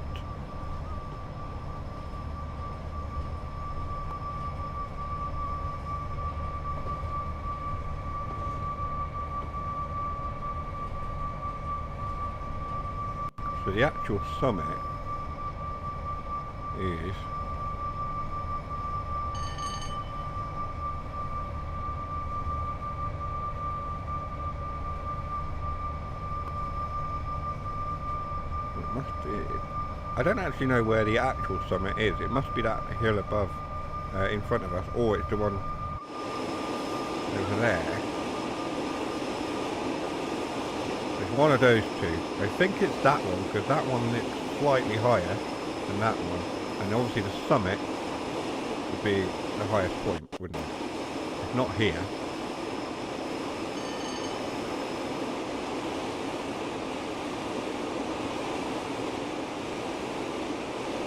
So the actual summit is I don't actually know where the actual summit is. It must be that hill above in front of us, or it's the one over there. It's one of those two. I think it's that one, because that one is slightly higher than that one. And obviously the summit would be the highest point, wouldn't it? It's not here.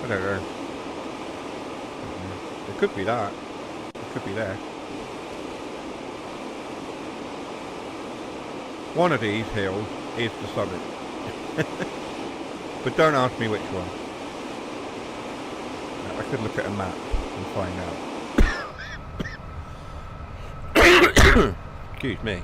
I don't know. It could be that. It could be there. One of these hills is the summit. But don't ask me which one. I could look at a map and find out. Excuse me.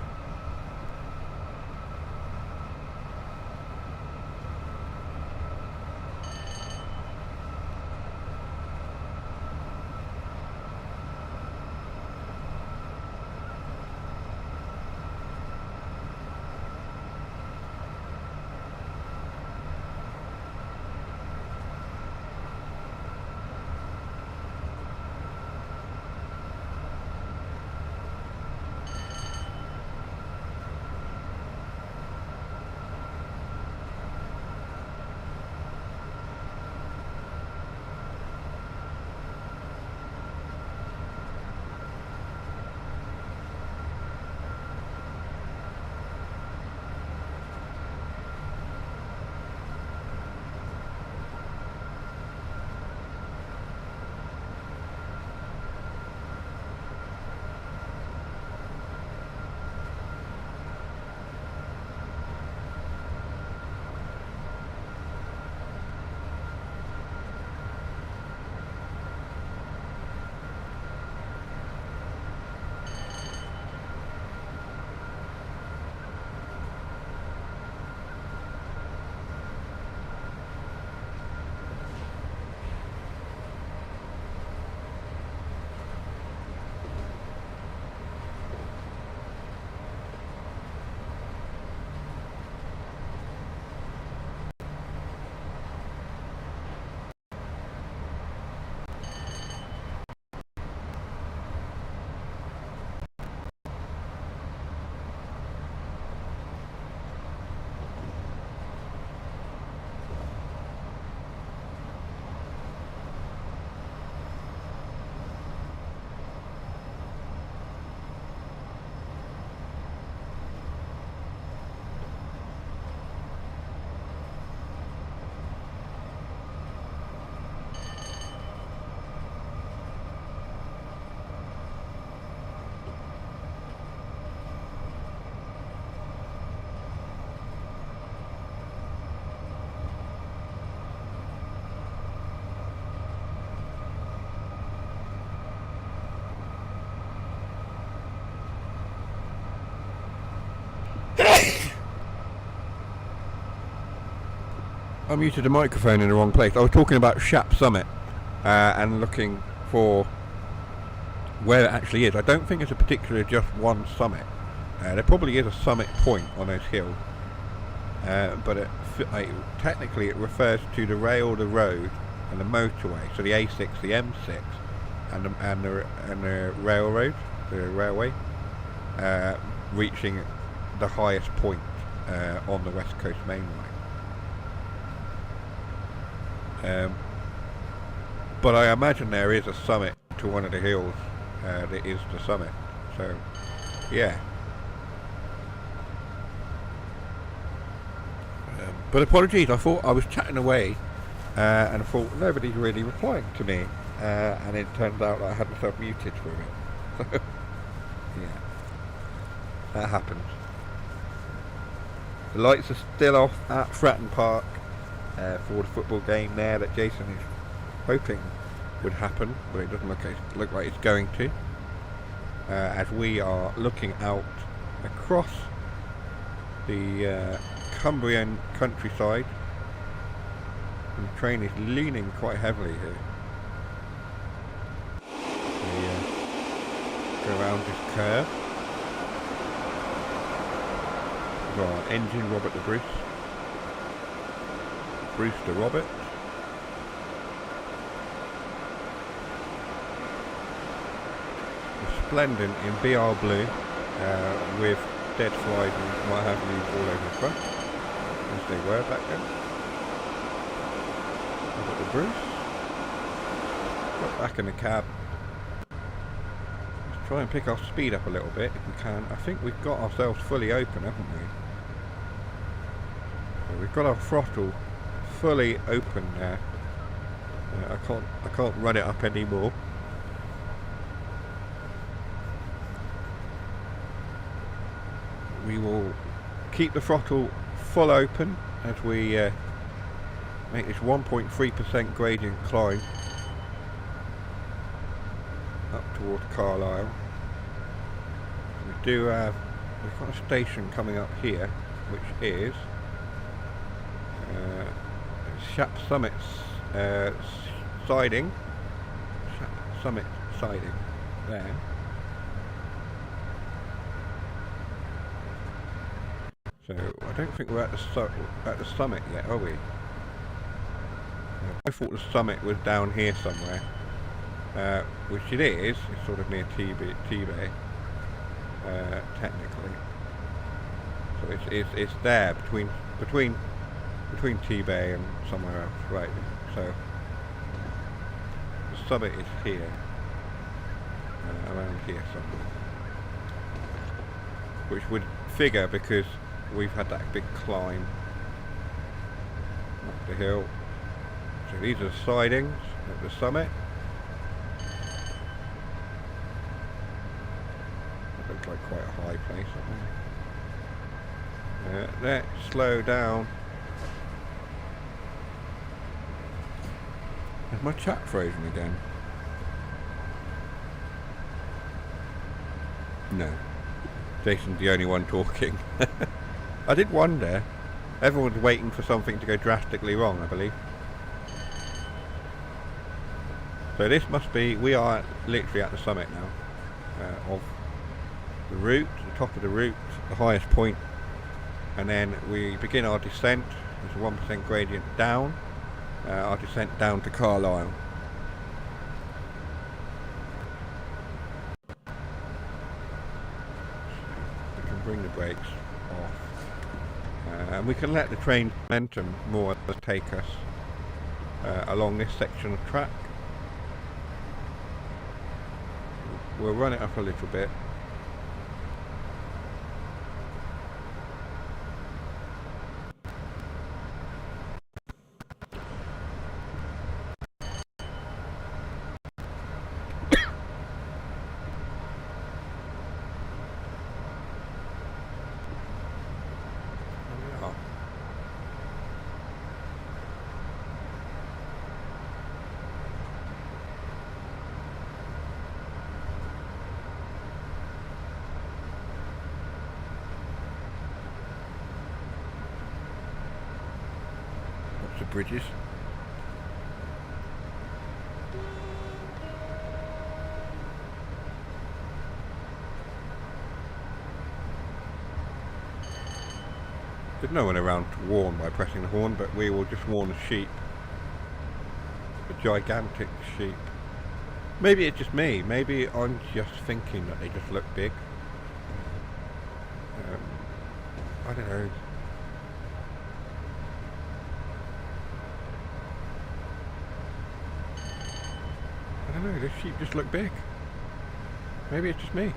I muted the microphone in the wrong place. I was talking about Shap Summit and looking for where it actually is. I don't think it's a particular just one summit. There probably is a summit point on those hills, but technically it refers to the rail, the road, and the motorway. So the A6, the M6, and the railroad, the railway, reaching the highest point on the West Coast Main Line. But I imagine there is a summit to one of the hills that is the summit. So, yeah. But apologies, I thought I was chatting away and I thought nobody's really replying to me, and it turns out that I had myself muted for a bit. So, yeah, that happens. The lights are still off at Fratton Park for the football game there that Jason is hoping would happen, but it doesn't look like it's going to, as we are looking out across the Cumbrian countryside, and the train is leaning quite heavily here. We go around this curve. We've got our engine Robert the Bruce the Robert. Resplendent in BR blue with dead flies and what have you all over the front, as they were back then. Robert the Bruce. Got back in the cab. Let's try and pick our speed up a little bit if we can. I think we've got ourselves fully open, haven't we? So we've got our throttle fully open there. I can't run it up anymore. We will keep the throttle full open as we make this 1.3% gradient climb up towards Carlisle. We've got a station coming up here, which is Shap Summit siding. Shap Summit siding there. So I don't think we're at the summit yet, are we? I thought the summit was down here somewhere, which it is. It's sort of near T-Bay, technically. So it's there between T-Bay and somewhere else, right? So the summit is here, around here somewhere, which would figure because we've had that big climb up the hill. So these are the sidings at the summit. That looks like quite a high place up there. Let's slow down. Is my chat frozen again? No. Jason's the only one talking. I did wonder. Everyone's waiting for something to go drastically wrong, I believe. So this must be, we are literally at the summit now of the route, the top of the route, the highest point, and then we begin our descent. There's a 1% gradient down, our descent down to Carlisle. We can bring the brakes off, and we can let the train momentum more or less take us along this section of track. We'll run it up a little bit. bridges. There's no one around to warn by pressing the horn, but we will just warn a sheep. A gigantic sheep. Maybe it's just me. Maybe I'm just thinking that they just look big. I don't know. I don't know, this sheep just look big. Maybe it's just me.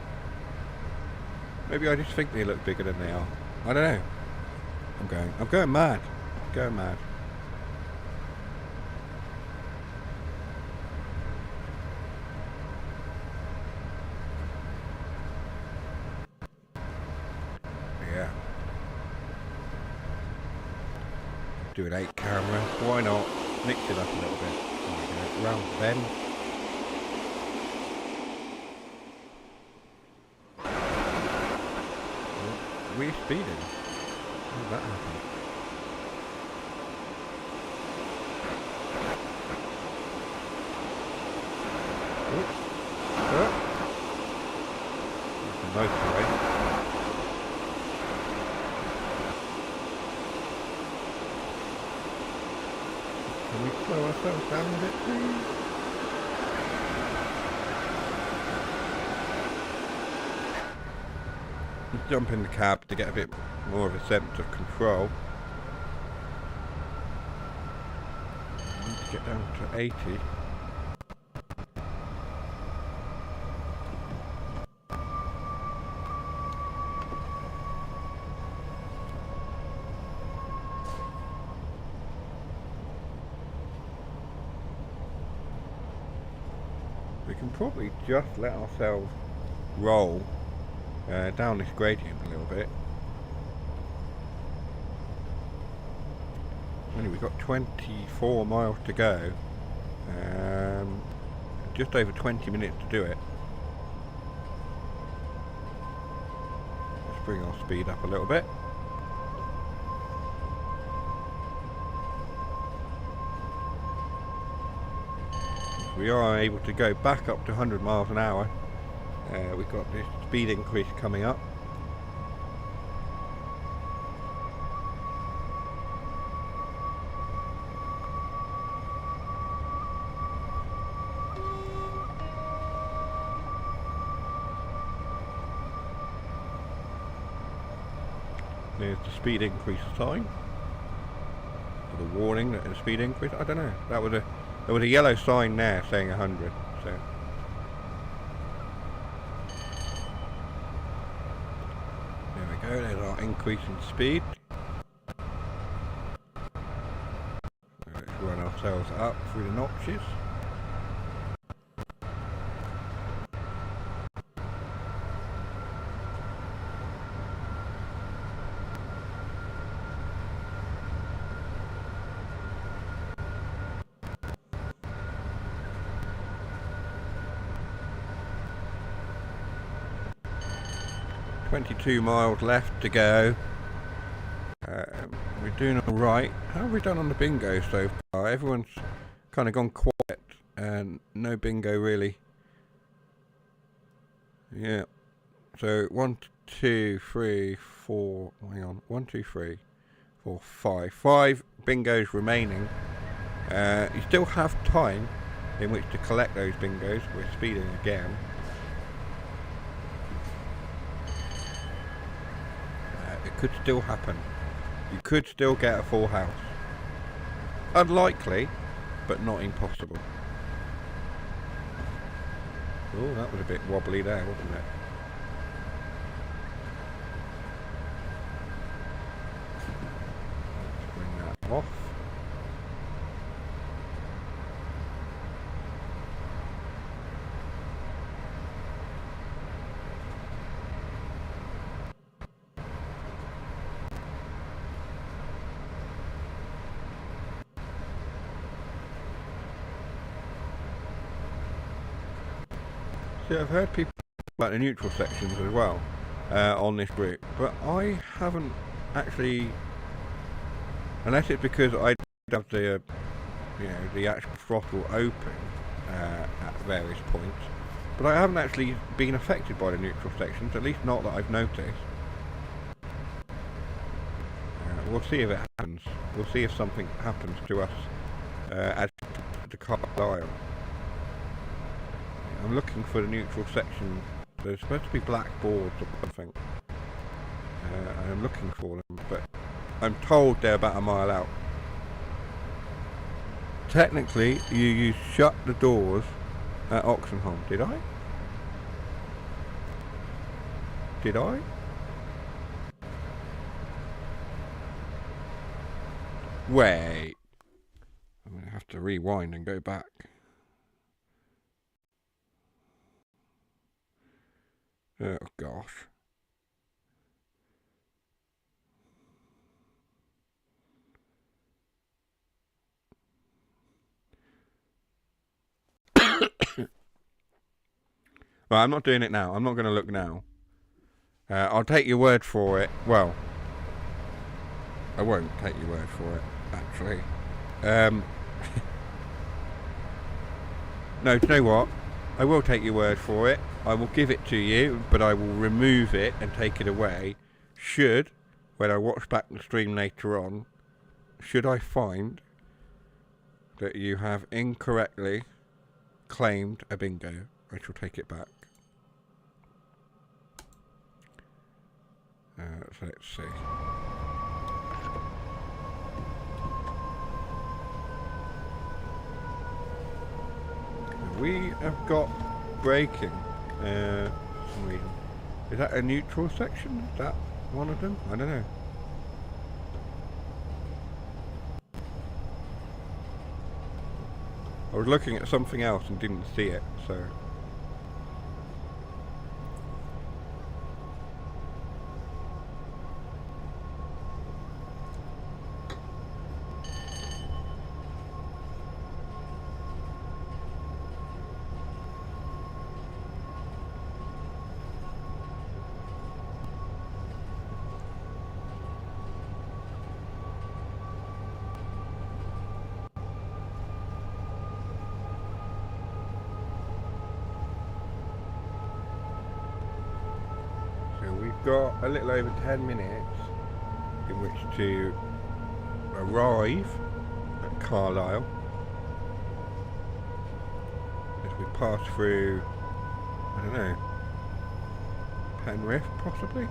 Maybe I just think they look bigger than they are. I don't know. I'm going mad. I'm going mad. Yeah. Do an 8 camera. Why not? Mix it up a little bit. There we go. Round the bend. We're speeding. How did that happen? That's a motorway. Can we slow ourselves down a bit, please? Let's jump in the cab to get a bit more of a sense of control. I need to get down to 80. We can probably just let ourselves roll down this gradient a little bit. Only we've got 24 miles to go. Just over 20 minutes to do it. Let's bring our speed up a little bit. We are able to go back up to 100 miles an hour. We've got this speed increase coming up. There's the speed increase sign. Or the warning that the speed increase. I don't know. There was a yellow sign there saying 100. So. There we go. There's our increase in speed. So let's run ourselves up through the notches. .22 miles left to go. We're doing alright. How have we done on the bingo so far? Everyone's kind of gone quiet and no bingo really. Yeah. So 1, 2, 3, 4. Hang on. 1, 2, 3, 4, 5. 5 bingos remaining. You still have time in which to collect those bingos. We're speeding again. It could still happen. You could still get a full house. Unlikely, but not impossible. Oh, that was a bit wobbly there, wasn't it? Let's bring that off. I've heard people talk about the neutral sections as well on this route, but I haven't actually, unless it's because I have the, the actual throttle open at various points, but I haven't actually been affected by the neutral sections, at least not that I've noticed. We'll see if it happens. We'll see if something happens to us as to Carlisle. I'm looking for the neutral section. There's supposed to be black boards or something. I'm looking for them, but I'm told they're about a mile out. Technically, you shut the doors at Oxenholme. Did I? Did I? Wait. I'm going to have to rewind and go back. Oh gosh. Well, I'm not doing it now. I'm not going to look now. I'll take your word for it. Well, I won't take your word for it, actually. No, do you know what? I will take your word for it. I will give it to you, but I will remove it and take it away. Should, when I watch back the stream later on, should I find that you have incorrectly claimed a bingo, I shall take it back. So let's see. We have got braking for some reason. Is that a neutral section? Is that one of them? I don't know. I was looking at something else and didn't see it, so... got a little over 10 minutes in which to arrive at Carlisle as we pass through, I don't know, Penrith possibly?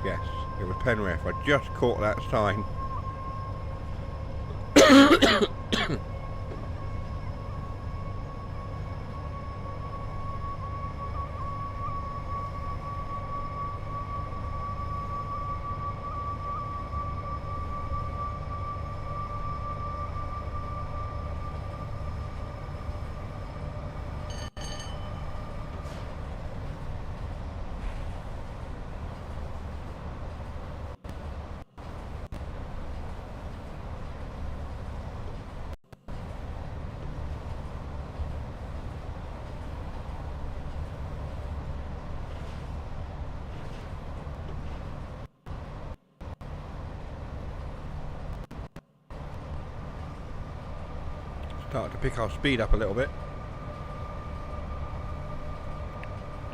Yes, it was Penrith. I just caught that sign. Start to pick our speed up a little bit.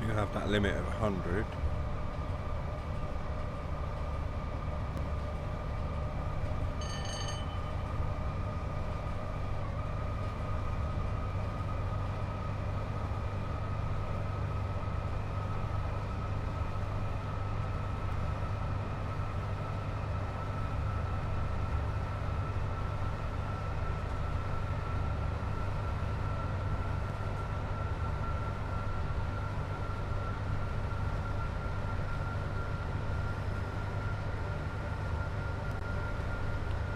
Do have that limit of 100.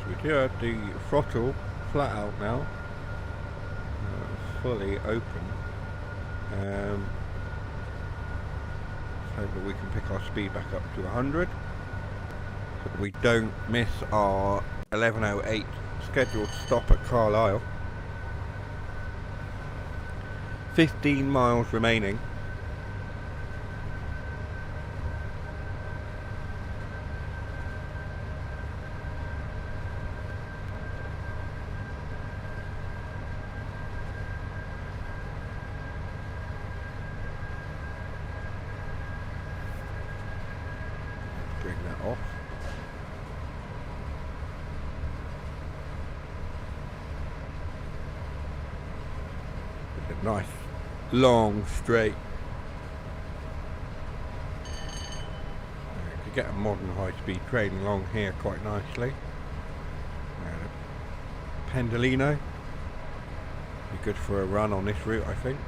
We do have the throttle flat out now, fully open, so that we can pick our speed back up to 100 so that we don't miss our 11:08 scheduled stop at Carlisle. 15 miles remaining. bring that off. It's a nice, long, straight. You could get a modern high-speed train along here quite nicely. Pendolino. Be good for a run on this route, I think.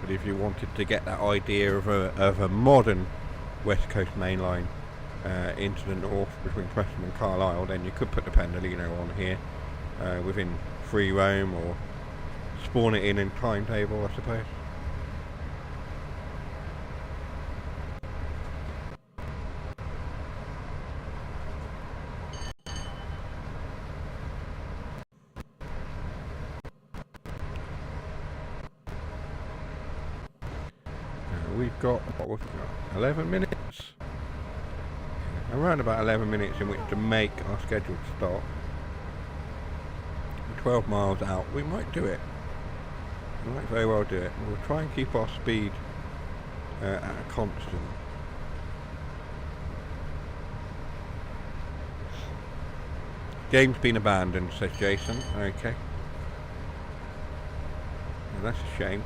But if you wanted to get that idea of a modern West Coast main line into the north between Preston and Carlisle, then you could put the Pendolino on here within free roam, or spawn it in timetable, I suppose. We've got, what was it, 11 minutes? Around about 11 minutes in which to make our scheduled stop. 12 miles out. We might do it. We might very well do it. We'll try and keep our speed at a constant. Game's been abandoned, says Jason. Okay. Well, that's a shame.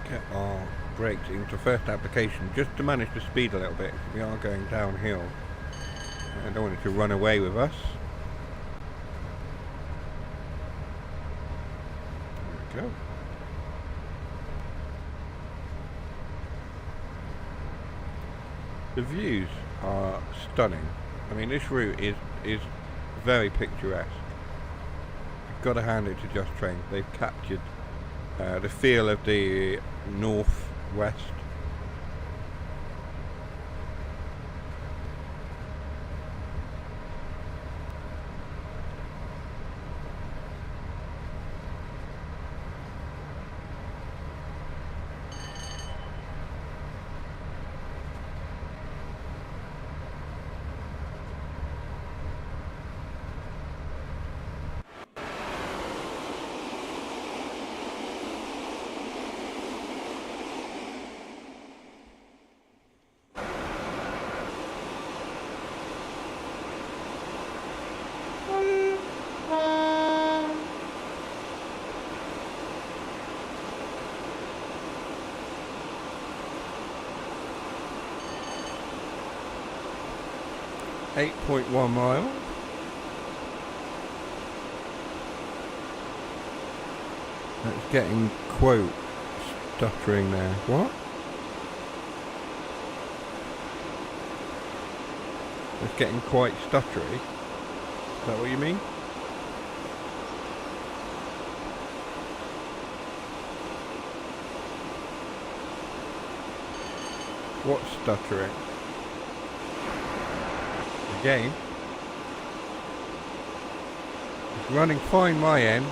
Get our brakes into first application just to manage the speed a little bit. We are going downhill. I don't want it to run away with us. There we go. The views are stunning. I mean, this route is very picturesque. I've got to hand it to Just Train. They've captured the feel of the northwest. .1 miles. That's getting quote stuttering there. What? It's getting quite stuttery. Is that what you mean? What's stuttering? Again. It's running fine my end.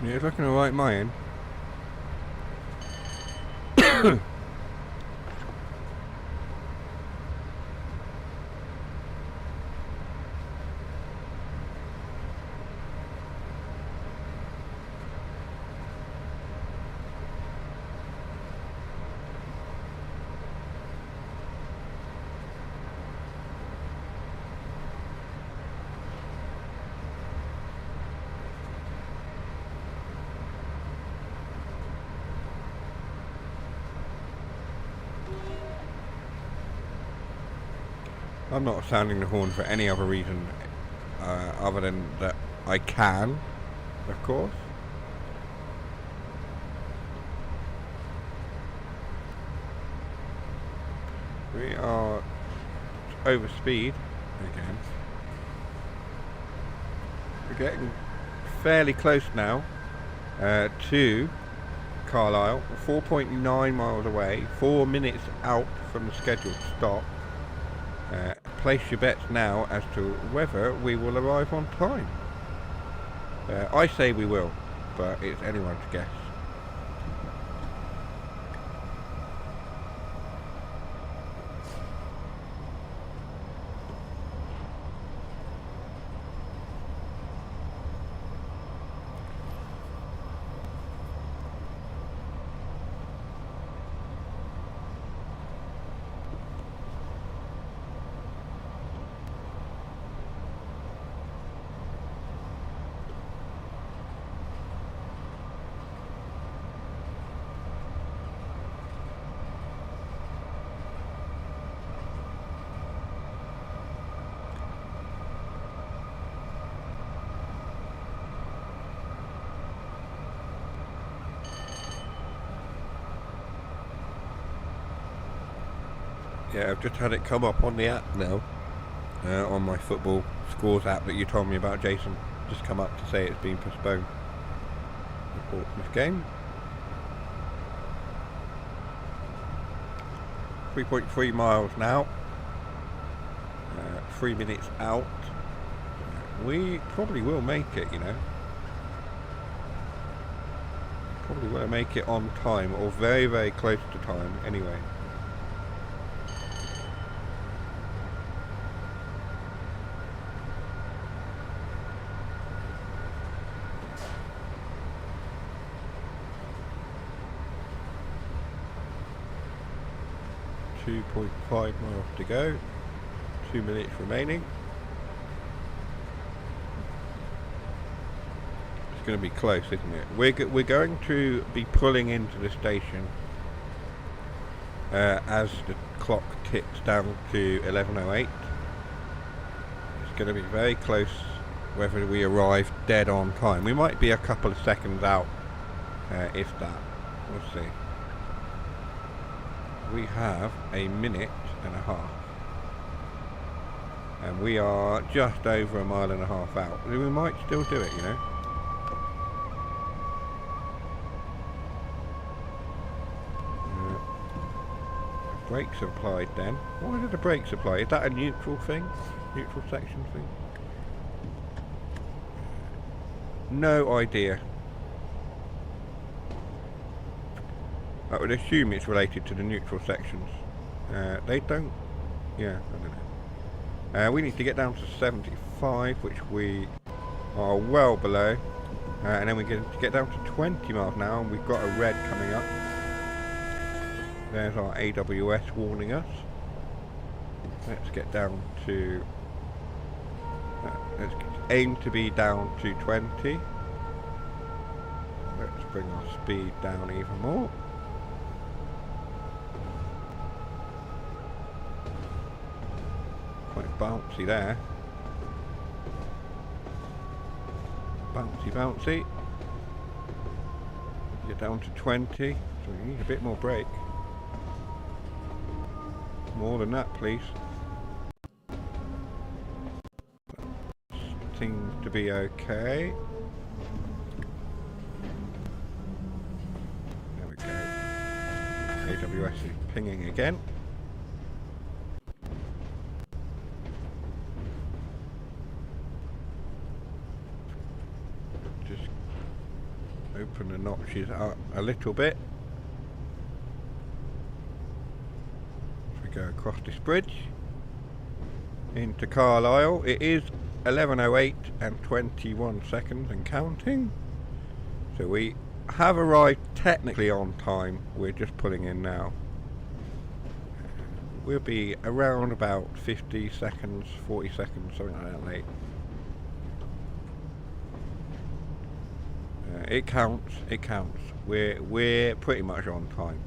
Yeah, it's looking alright my end. I'm not sounding the horn for any other reason other than that I can, of course. We are over speed again. We're getting fairly close now to Carlisle, 4.9 miles away, 4 minutes out from the scheduled stop. Place your bets now as to whether we will arrive on time. I say we will, but it's anyone's guess. Yeah, I've just had it come up on the app now, on my football scores app that you told me about, Jason. Just come up to say it's been postponed. Report this game. 3.3 miles now. 3 minutes out. We probably will make it, you know. Probably will make it on time, or very, very close to time anyway. .5 miles to go, 2 minutes remaining. It's going to be close, isn't it? We're going to be pulling into the station as the clock ticks down to 11:08. It's going to be very close whether we arrive dead on time. We might be a couple of seconds out, if that. We'll see. We have a minute and a half, and we are just over a mile and a half out. We might still do it, you know. Brakes applied then. Why did the brakes apply? Is that a neutral thing? Neutral section thing? No idea. I would assume it's related to the neutral sections. They don't... Yeah, I don't know. We need to get down to 75, which we are well below. And then we get down to 20 miles now, and we've got a red coming up. There's our AWS warning us. Let's get down to... let's aim to be down to 20. Let's bring our speed down even more. Quite bouncy there. Bouncy. Get down to 20, so we need a bit more brake. More than that, please. Seems to be okay. There we go. AWS is pinging again. Just open the notches up a little bit. Go across this bridge into Carlisle. It is 11:08 and 21 seconds and counting. So we have arrived technically on time. We're just pulling in now. We'll be around about 50 seconds, 40 seconds, something like that late. It counts. It counts. We're pretty much on time.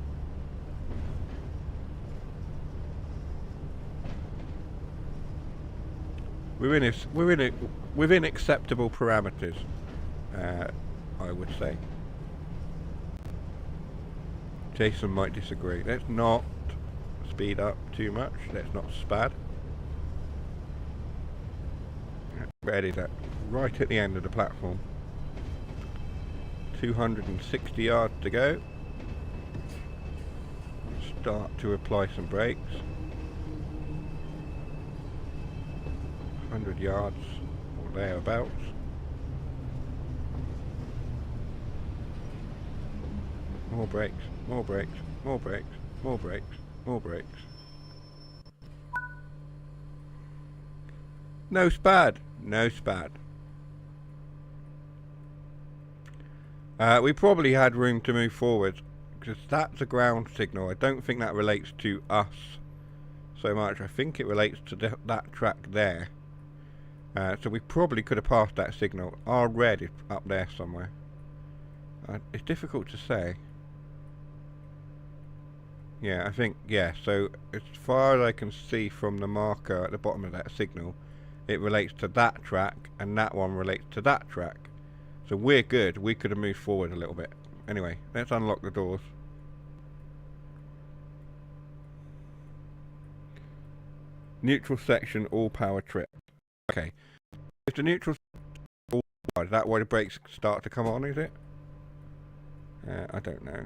within acceptable parameters. I would say. Jason might disagree. Let's not speed up too much. Let's not spad. Ready, that right at the end of the platform. 260 yards to go. Start to apply some brakes. 100 yards or thereabouts. More brakes, more brakes, more brakes, more brakes, more brakes. No spad, no spad. We probably had room to move forward because that's a ground signal. I don't think that relates to us so much. I think it relates to that track there. So we probably could have passed that signal. Our red is up there somewhere. It's difficult to say. Yeah, I think, yeah, so as far as I can see from the marker at the bottom of that signal, it relates to that track, and that one relates to that track. So we're good. We could have moved forward a little bit. Anyway, let's unlock the doors. Neutral section, all power trip. Okay. If the neutral all power, is that why the brakes start to come on, is it? I don't know.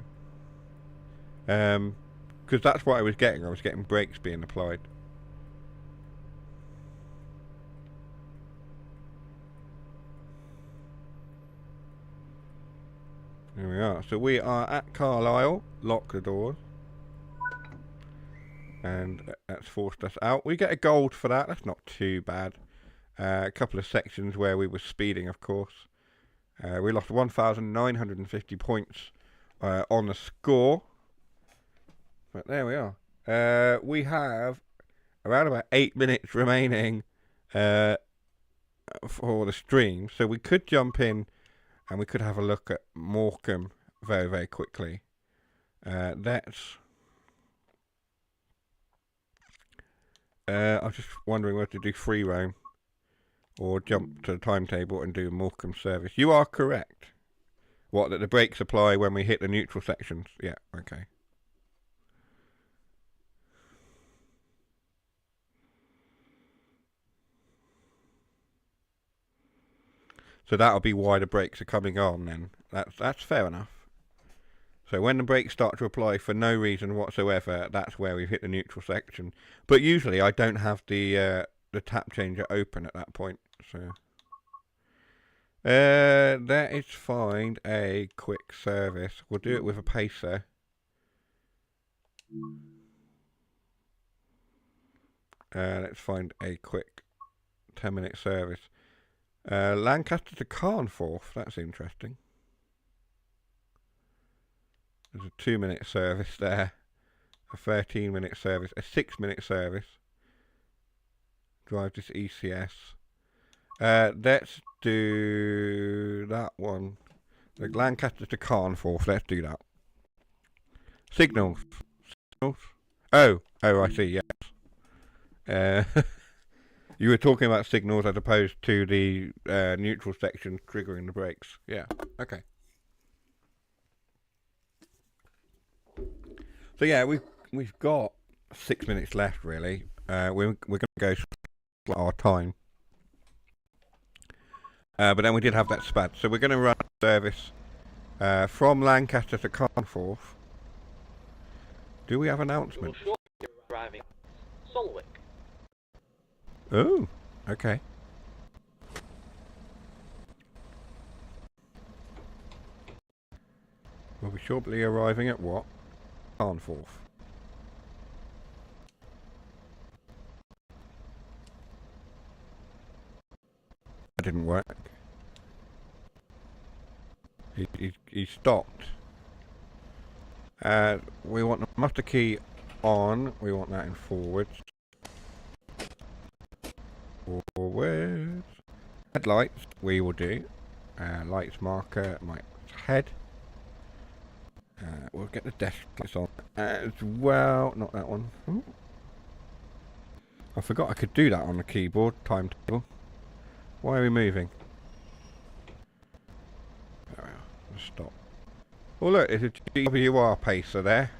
Because that's what I was getting. I was getting brakes being applied. Here we are. So we are at Carlisle. Lock the doors. And that's forced us out. We get a gold for that. That's not too bad. A couple of sections where we were speeding, of course. We lost 1,950 points on the score. But there we are. We have around about 8 minutes remaining for the stream. So we could jump in and we could have a look at Morecambe very, very quickly. That's... I was just wondering whether to do free roam or jump to the timetable and do Morecambe service. You are correct. What, that the brakes apply when we hit the neutral sections? Yeah, okay. So that'll be why the brakes are coming on then. That's fair enough. So when the brakes start to apply for no reason whatsoever, that's where we've hit the neutral section. But usually I don't have the tap changer open at that point. So that is find a quick service. We'll do it with a pacer. Let's find a quick 10-minute service. Lancaster to Carnforth, that's interesting. There's a 2-minute service there, a 13-minute service, a 6-minute service. Drive this ECS. Let's do that one. Like Lancaster to Carnforth, let's do that. Signals. Signals? Oh, I see, yes. You were talking about signals as opposed to the neutral section triggering the brakes. Yeah, okay. So yeah, we've got 6 minutes left really. We're going to go our time. But then we did have that spad. So we're going to run a service from Lancaster to Carnforth. Do we have announcements? Arriving Solwick. Oh, okay. We'll be shortly arriving at what? Carnforth. That didn't work. He stopped. We want the muster key on. We want that in forwards. Forwards. Headlights we will do. Lights marker, my head. We'll get the desk lights on as well. Not that one. Ooh. I forgot I could do that on the keyboard timetable. Why are we moving? There we are. Let's stop. Oh look, there's a GWR pacer there.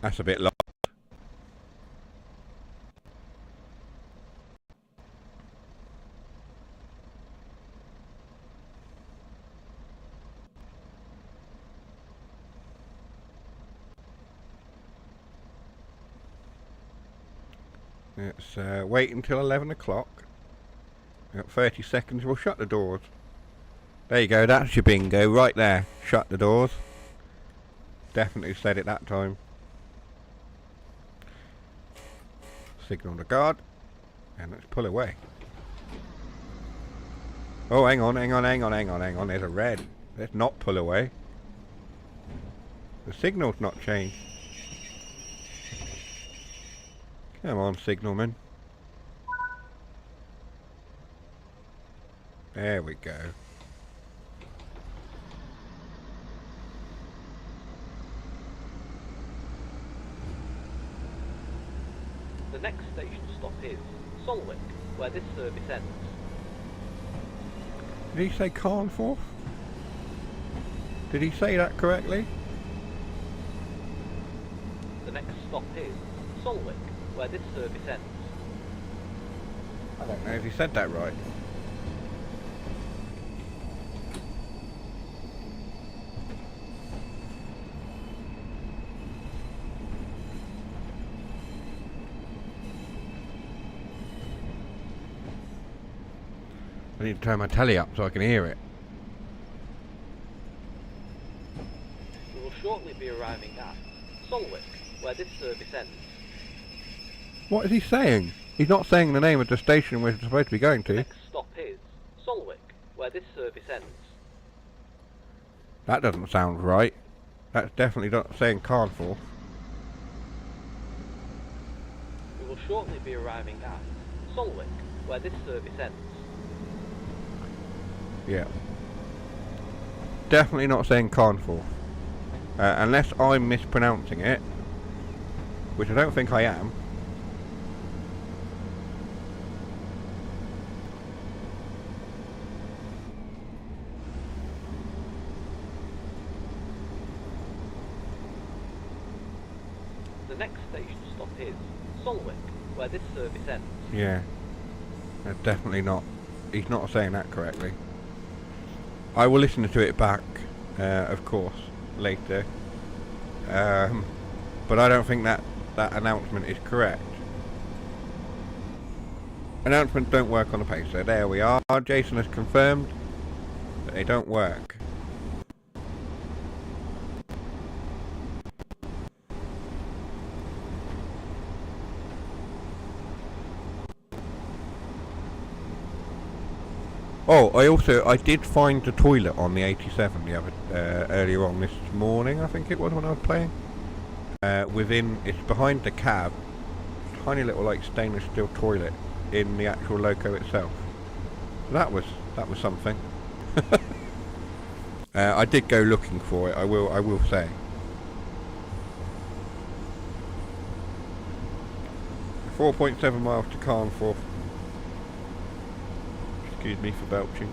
That's a bit long. Let's wait until 11 o'clock. We've got 30 seconds, we'll shut the doors. There you go, that's your bingo, right there. Shut the doors. Definitely said it that time. Signal the guard. And let's pull away. Oh, hang on, there's a red. Let's not pull away. The signal's not changed. Come on, signalman. There we go. The next station stop is Solwick, where this service ends. Did he say Carnforth? Did he say that correctly? The next stop is Solwick, where this service ends. I don't know if he said that right. I need to turn my telly up so I can hear it. We will shortly be arriving at Solwick, where this service ends. What is he saying? He's not saying the name of the station we're supposed to be going The to. next stop is Solwick, where this service ends. That doesn't sound right. That's definitely not saying Carnforth. We will shortly be arriving at Solwick, where this service ends. Yeah. Definitely not saying Carnforth. Unless I'm mispronouncing it. Which I don't think I am. The next station stop is Solwick, where this service ends. Yeah. That's definitely not. He's not saying that correctly. I will listen to it back, of course, later. But I don't think that announcement is correct. Announcements don't work on the pacer. There we are. Jason has confirmed that they don't work. Oh, I did find the toilet on the 87 the other earlier on this morning. I think it was when I was playing. It's behind the cab, tiny little like stainless steel toilet in the actual loco itself. That was something. I did go looking for it. I will say. .7 miles to Carnforth. Excuse me for belching.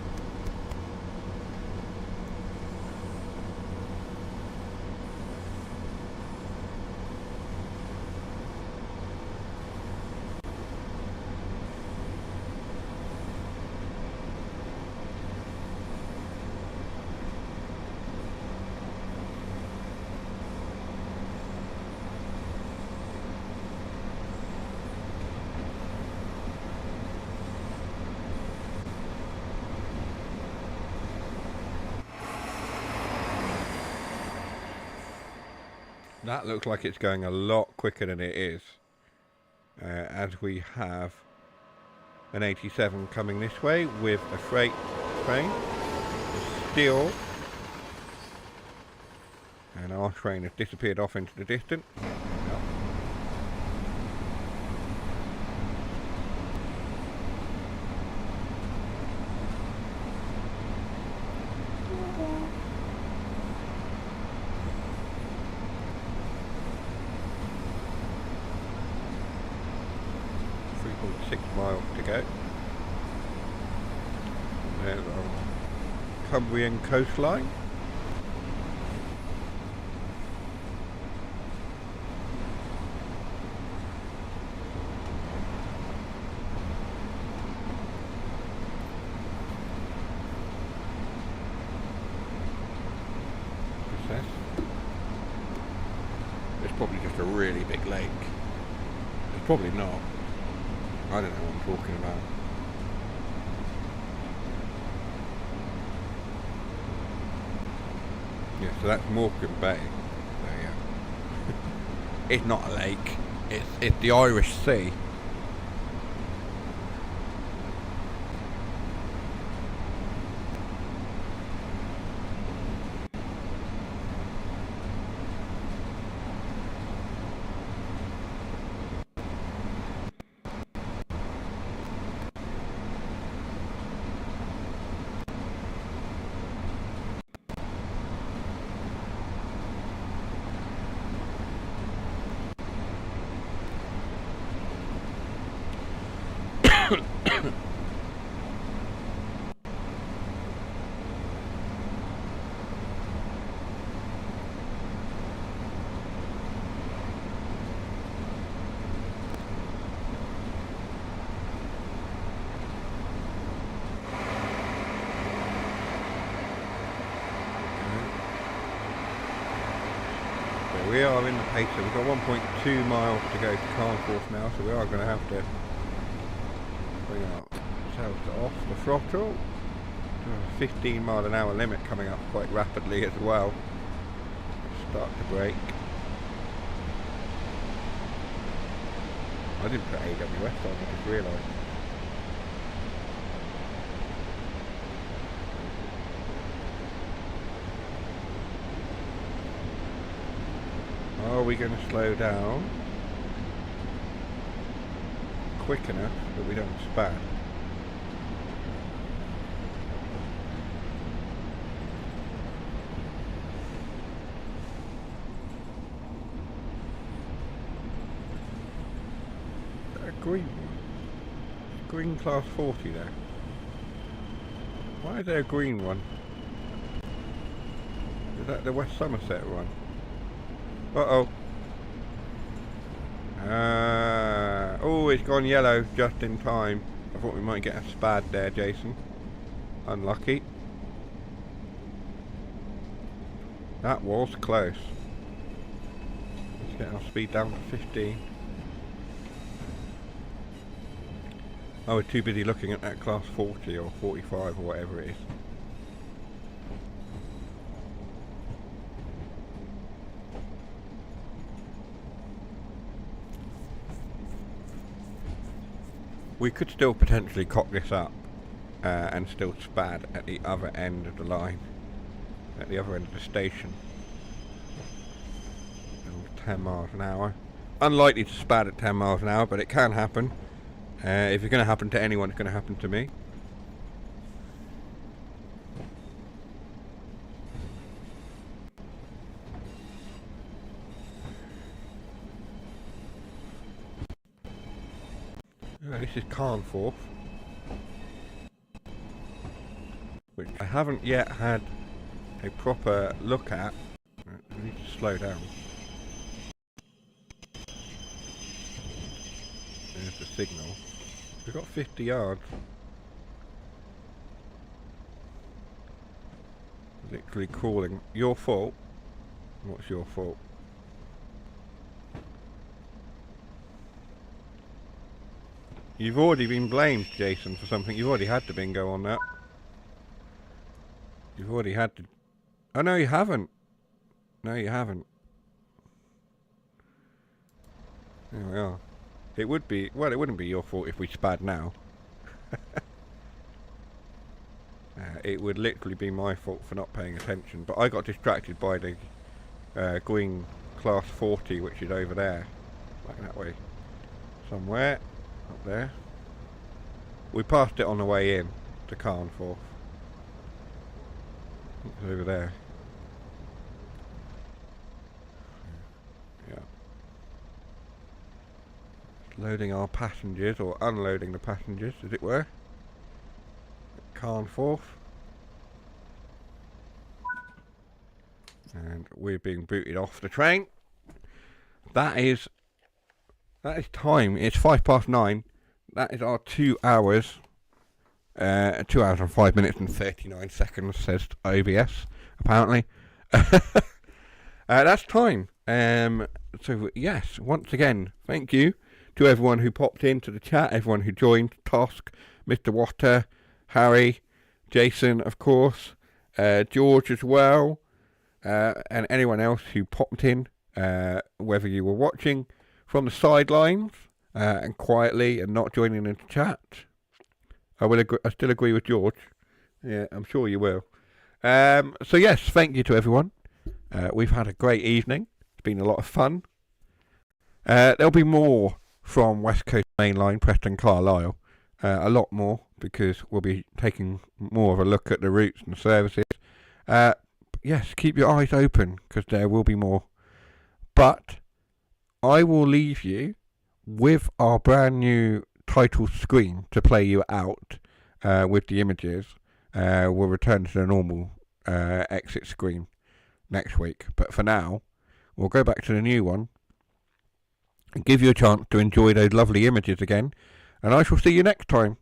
That looks like it's going a lot quicker than it is, as we have an 87 coming this way with a freight train, still, and our train has disappeared off into the distance. Northumbrian coastline. It's probably just a really big lake. It's probably not. I don't know what I'm talking about. Yeah, so that's Morecambe Bay. So yeah. It's not a lake. It's the Irish Sea. We are in the pacer. We've got 1.2 miles to go to Carlisle now, so we are going to have to bring ourselves off the throttle. 15 mile an hour limit coming up quite rapidly as well. Start to brake. I didn't put AWS on, I just realised. Are we going to slow down quick enough that we don't span? Is that a green one? Green class 40 there. Why is there a green one? Is that the West Somerset one? Uh-oh. Oh, it's gone yellow just in time. I thought we might get a spad there, Jason. Unlucky. That was close. Let's get our speed down to 15. I was too busy looking at that class 40 or 45 or whatever it is. We could still potentially cock this up and still spad at the other end of the line, at the other end of the station. 10 miles an hour. Unlikely to spad at 10 miles an hour, but it can happen. If it's going to happen to anyone, it's going to happen to me. This is Carlisle, which I haven't yet had a proper look at. I need to slow down. There's the signal. We've got 50 yards. Literally crawling. Your fault. What's your fault? You've already been blamed, Jason, for something. You've already had the bingo on that. You've already had to... Oh, no, you haven't. No, you haven't. There we are. It would be... Well, it wouldn't be your fault if we spad now. It would literally be my fault for not paying attention. But I got distracted by the green class 40, which is over there. Like that way. Somewhere. Up there. We passed it on the way in to Carlisle. It's over there. Yeah. Loading our passengers, or unloading the passengers, as it were. At Carlisle. And we're being booted off the train. That is time. It's 9:05. That is our 2 hours. 2 hours and 5 minutes and 39 seconds, says OBS, apparently. That's time. So, yes, once again, thank you to everyone who popped into the chat, everyone who joined, Tosk, Mr. Water, Harry, Jason, of course, George as well, and anyone else who popped in, whether you were watching from the sidelines and quietly and not joining in the chat. I still agree with George. Yeah, I'm sure you will. So yes, thank you to everyone. We've had a great evening. It's been a lot of fun. There'll be more from West Coast Main Line, Preston, Carlisle. A lot more, because we'll be taking more of a look at the routes and services. Yes, keep your eyes open, because there will be more. But I will leave you with our brand new title screen to play you out with the images. We'll return to the normal exit screen next week. But for now, we'll go back to the new one and give you a chance to enjoy those lovely images again. And I shall see you next time.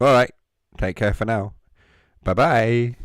Alright, take care for now. Bye-bye.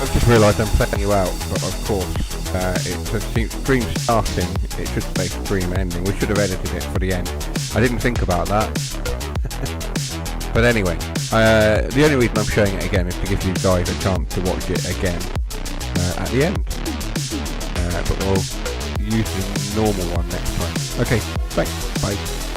I've just realised I'm playing you out, but of course, it's a stream starting, it should say stream ending. We should have edited it for the end. I didn't think about that. But anyway, the only reason I'm showing it again is to give you guys a chance to watch it again at the end. But we'll use the normal one next time. Okay, thanks, bye.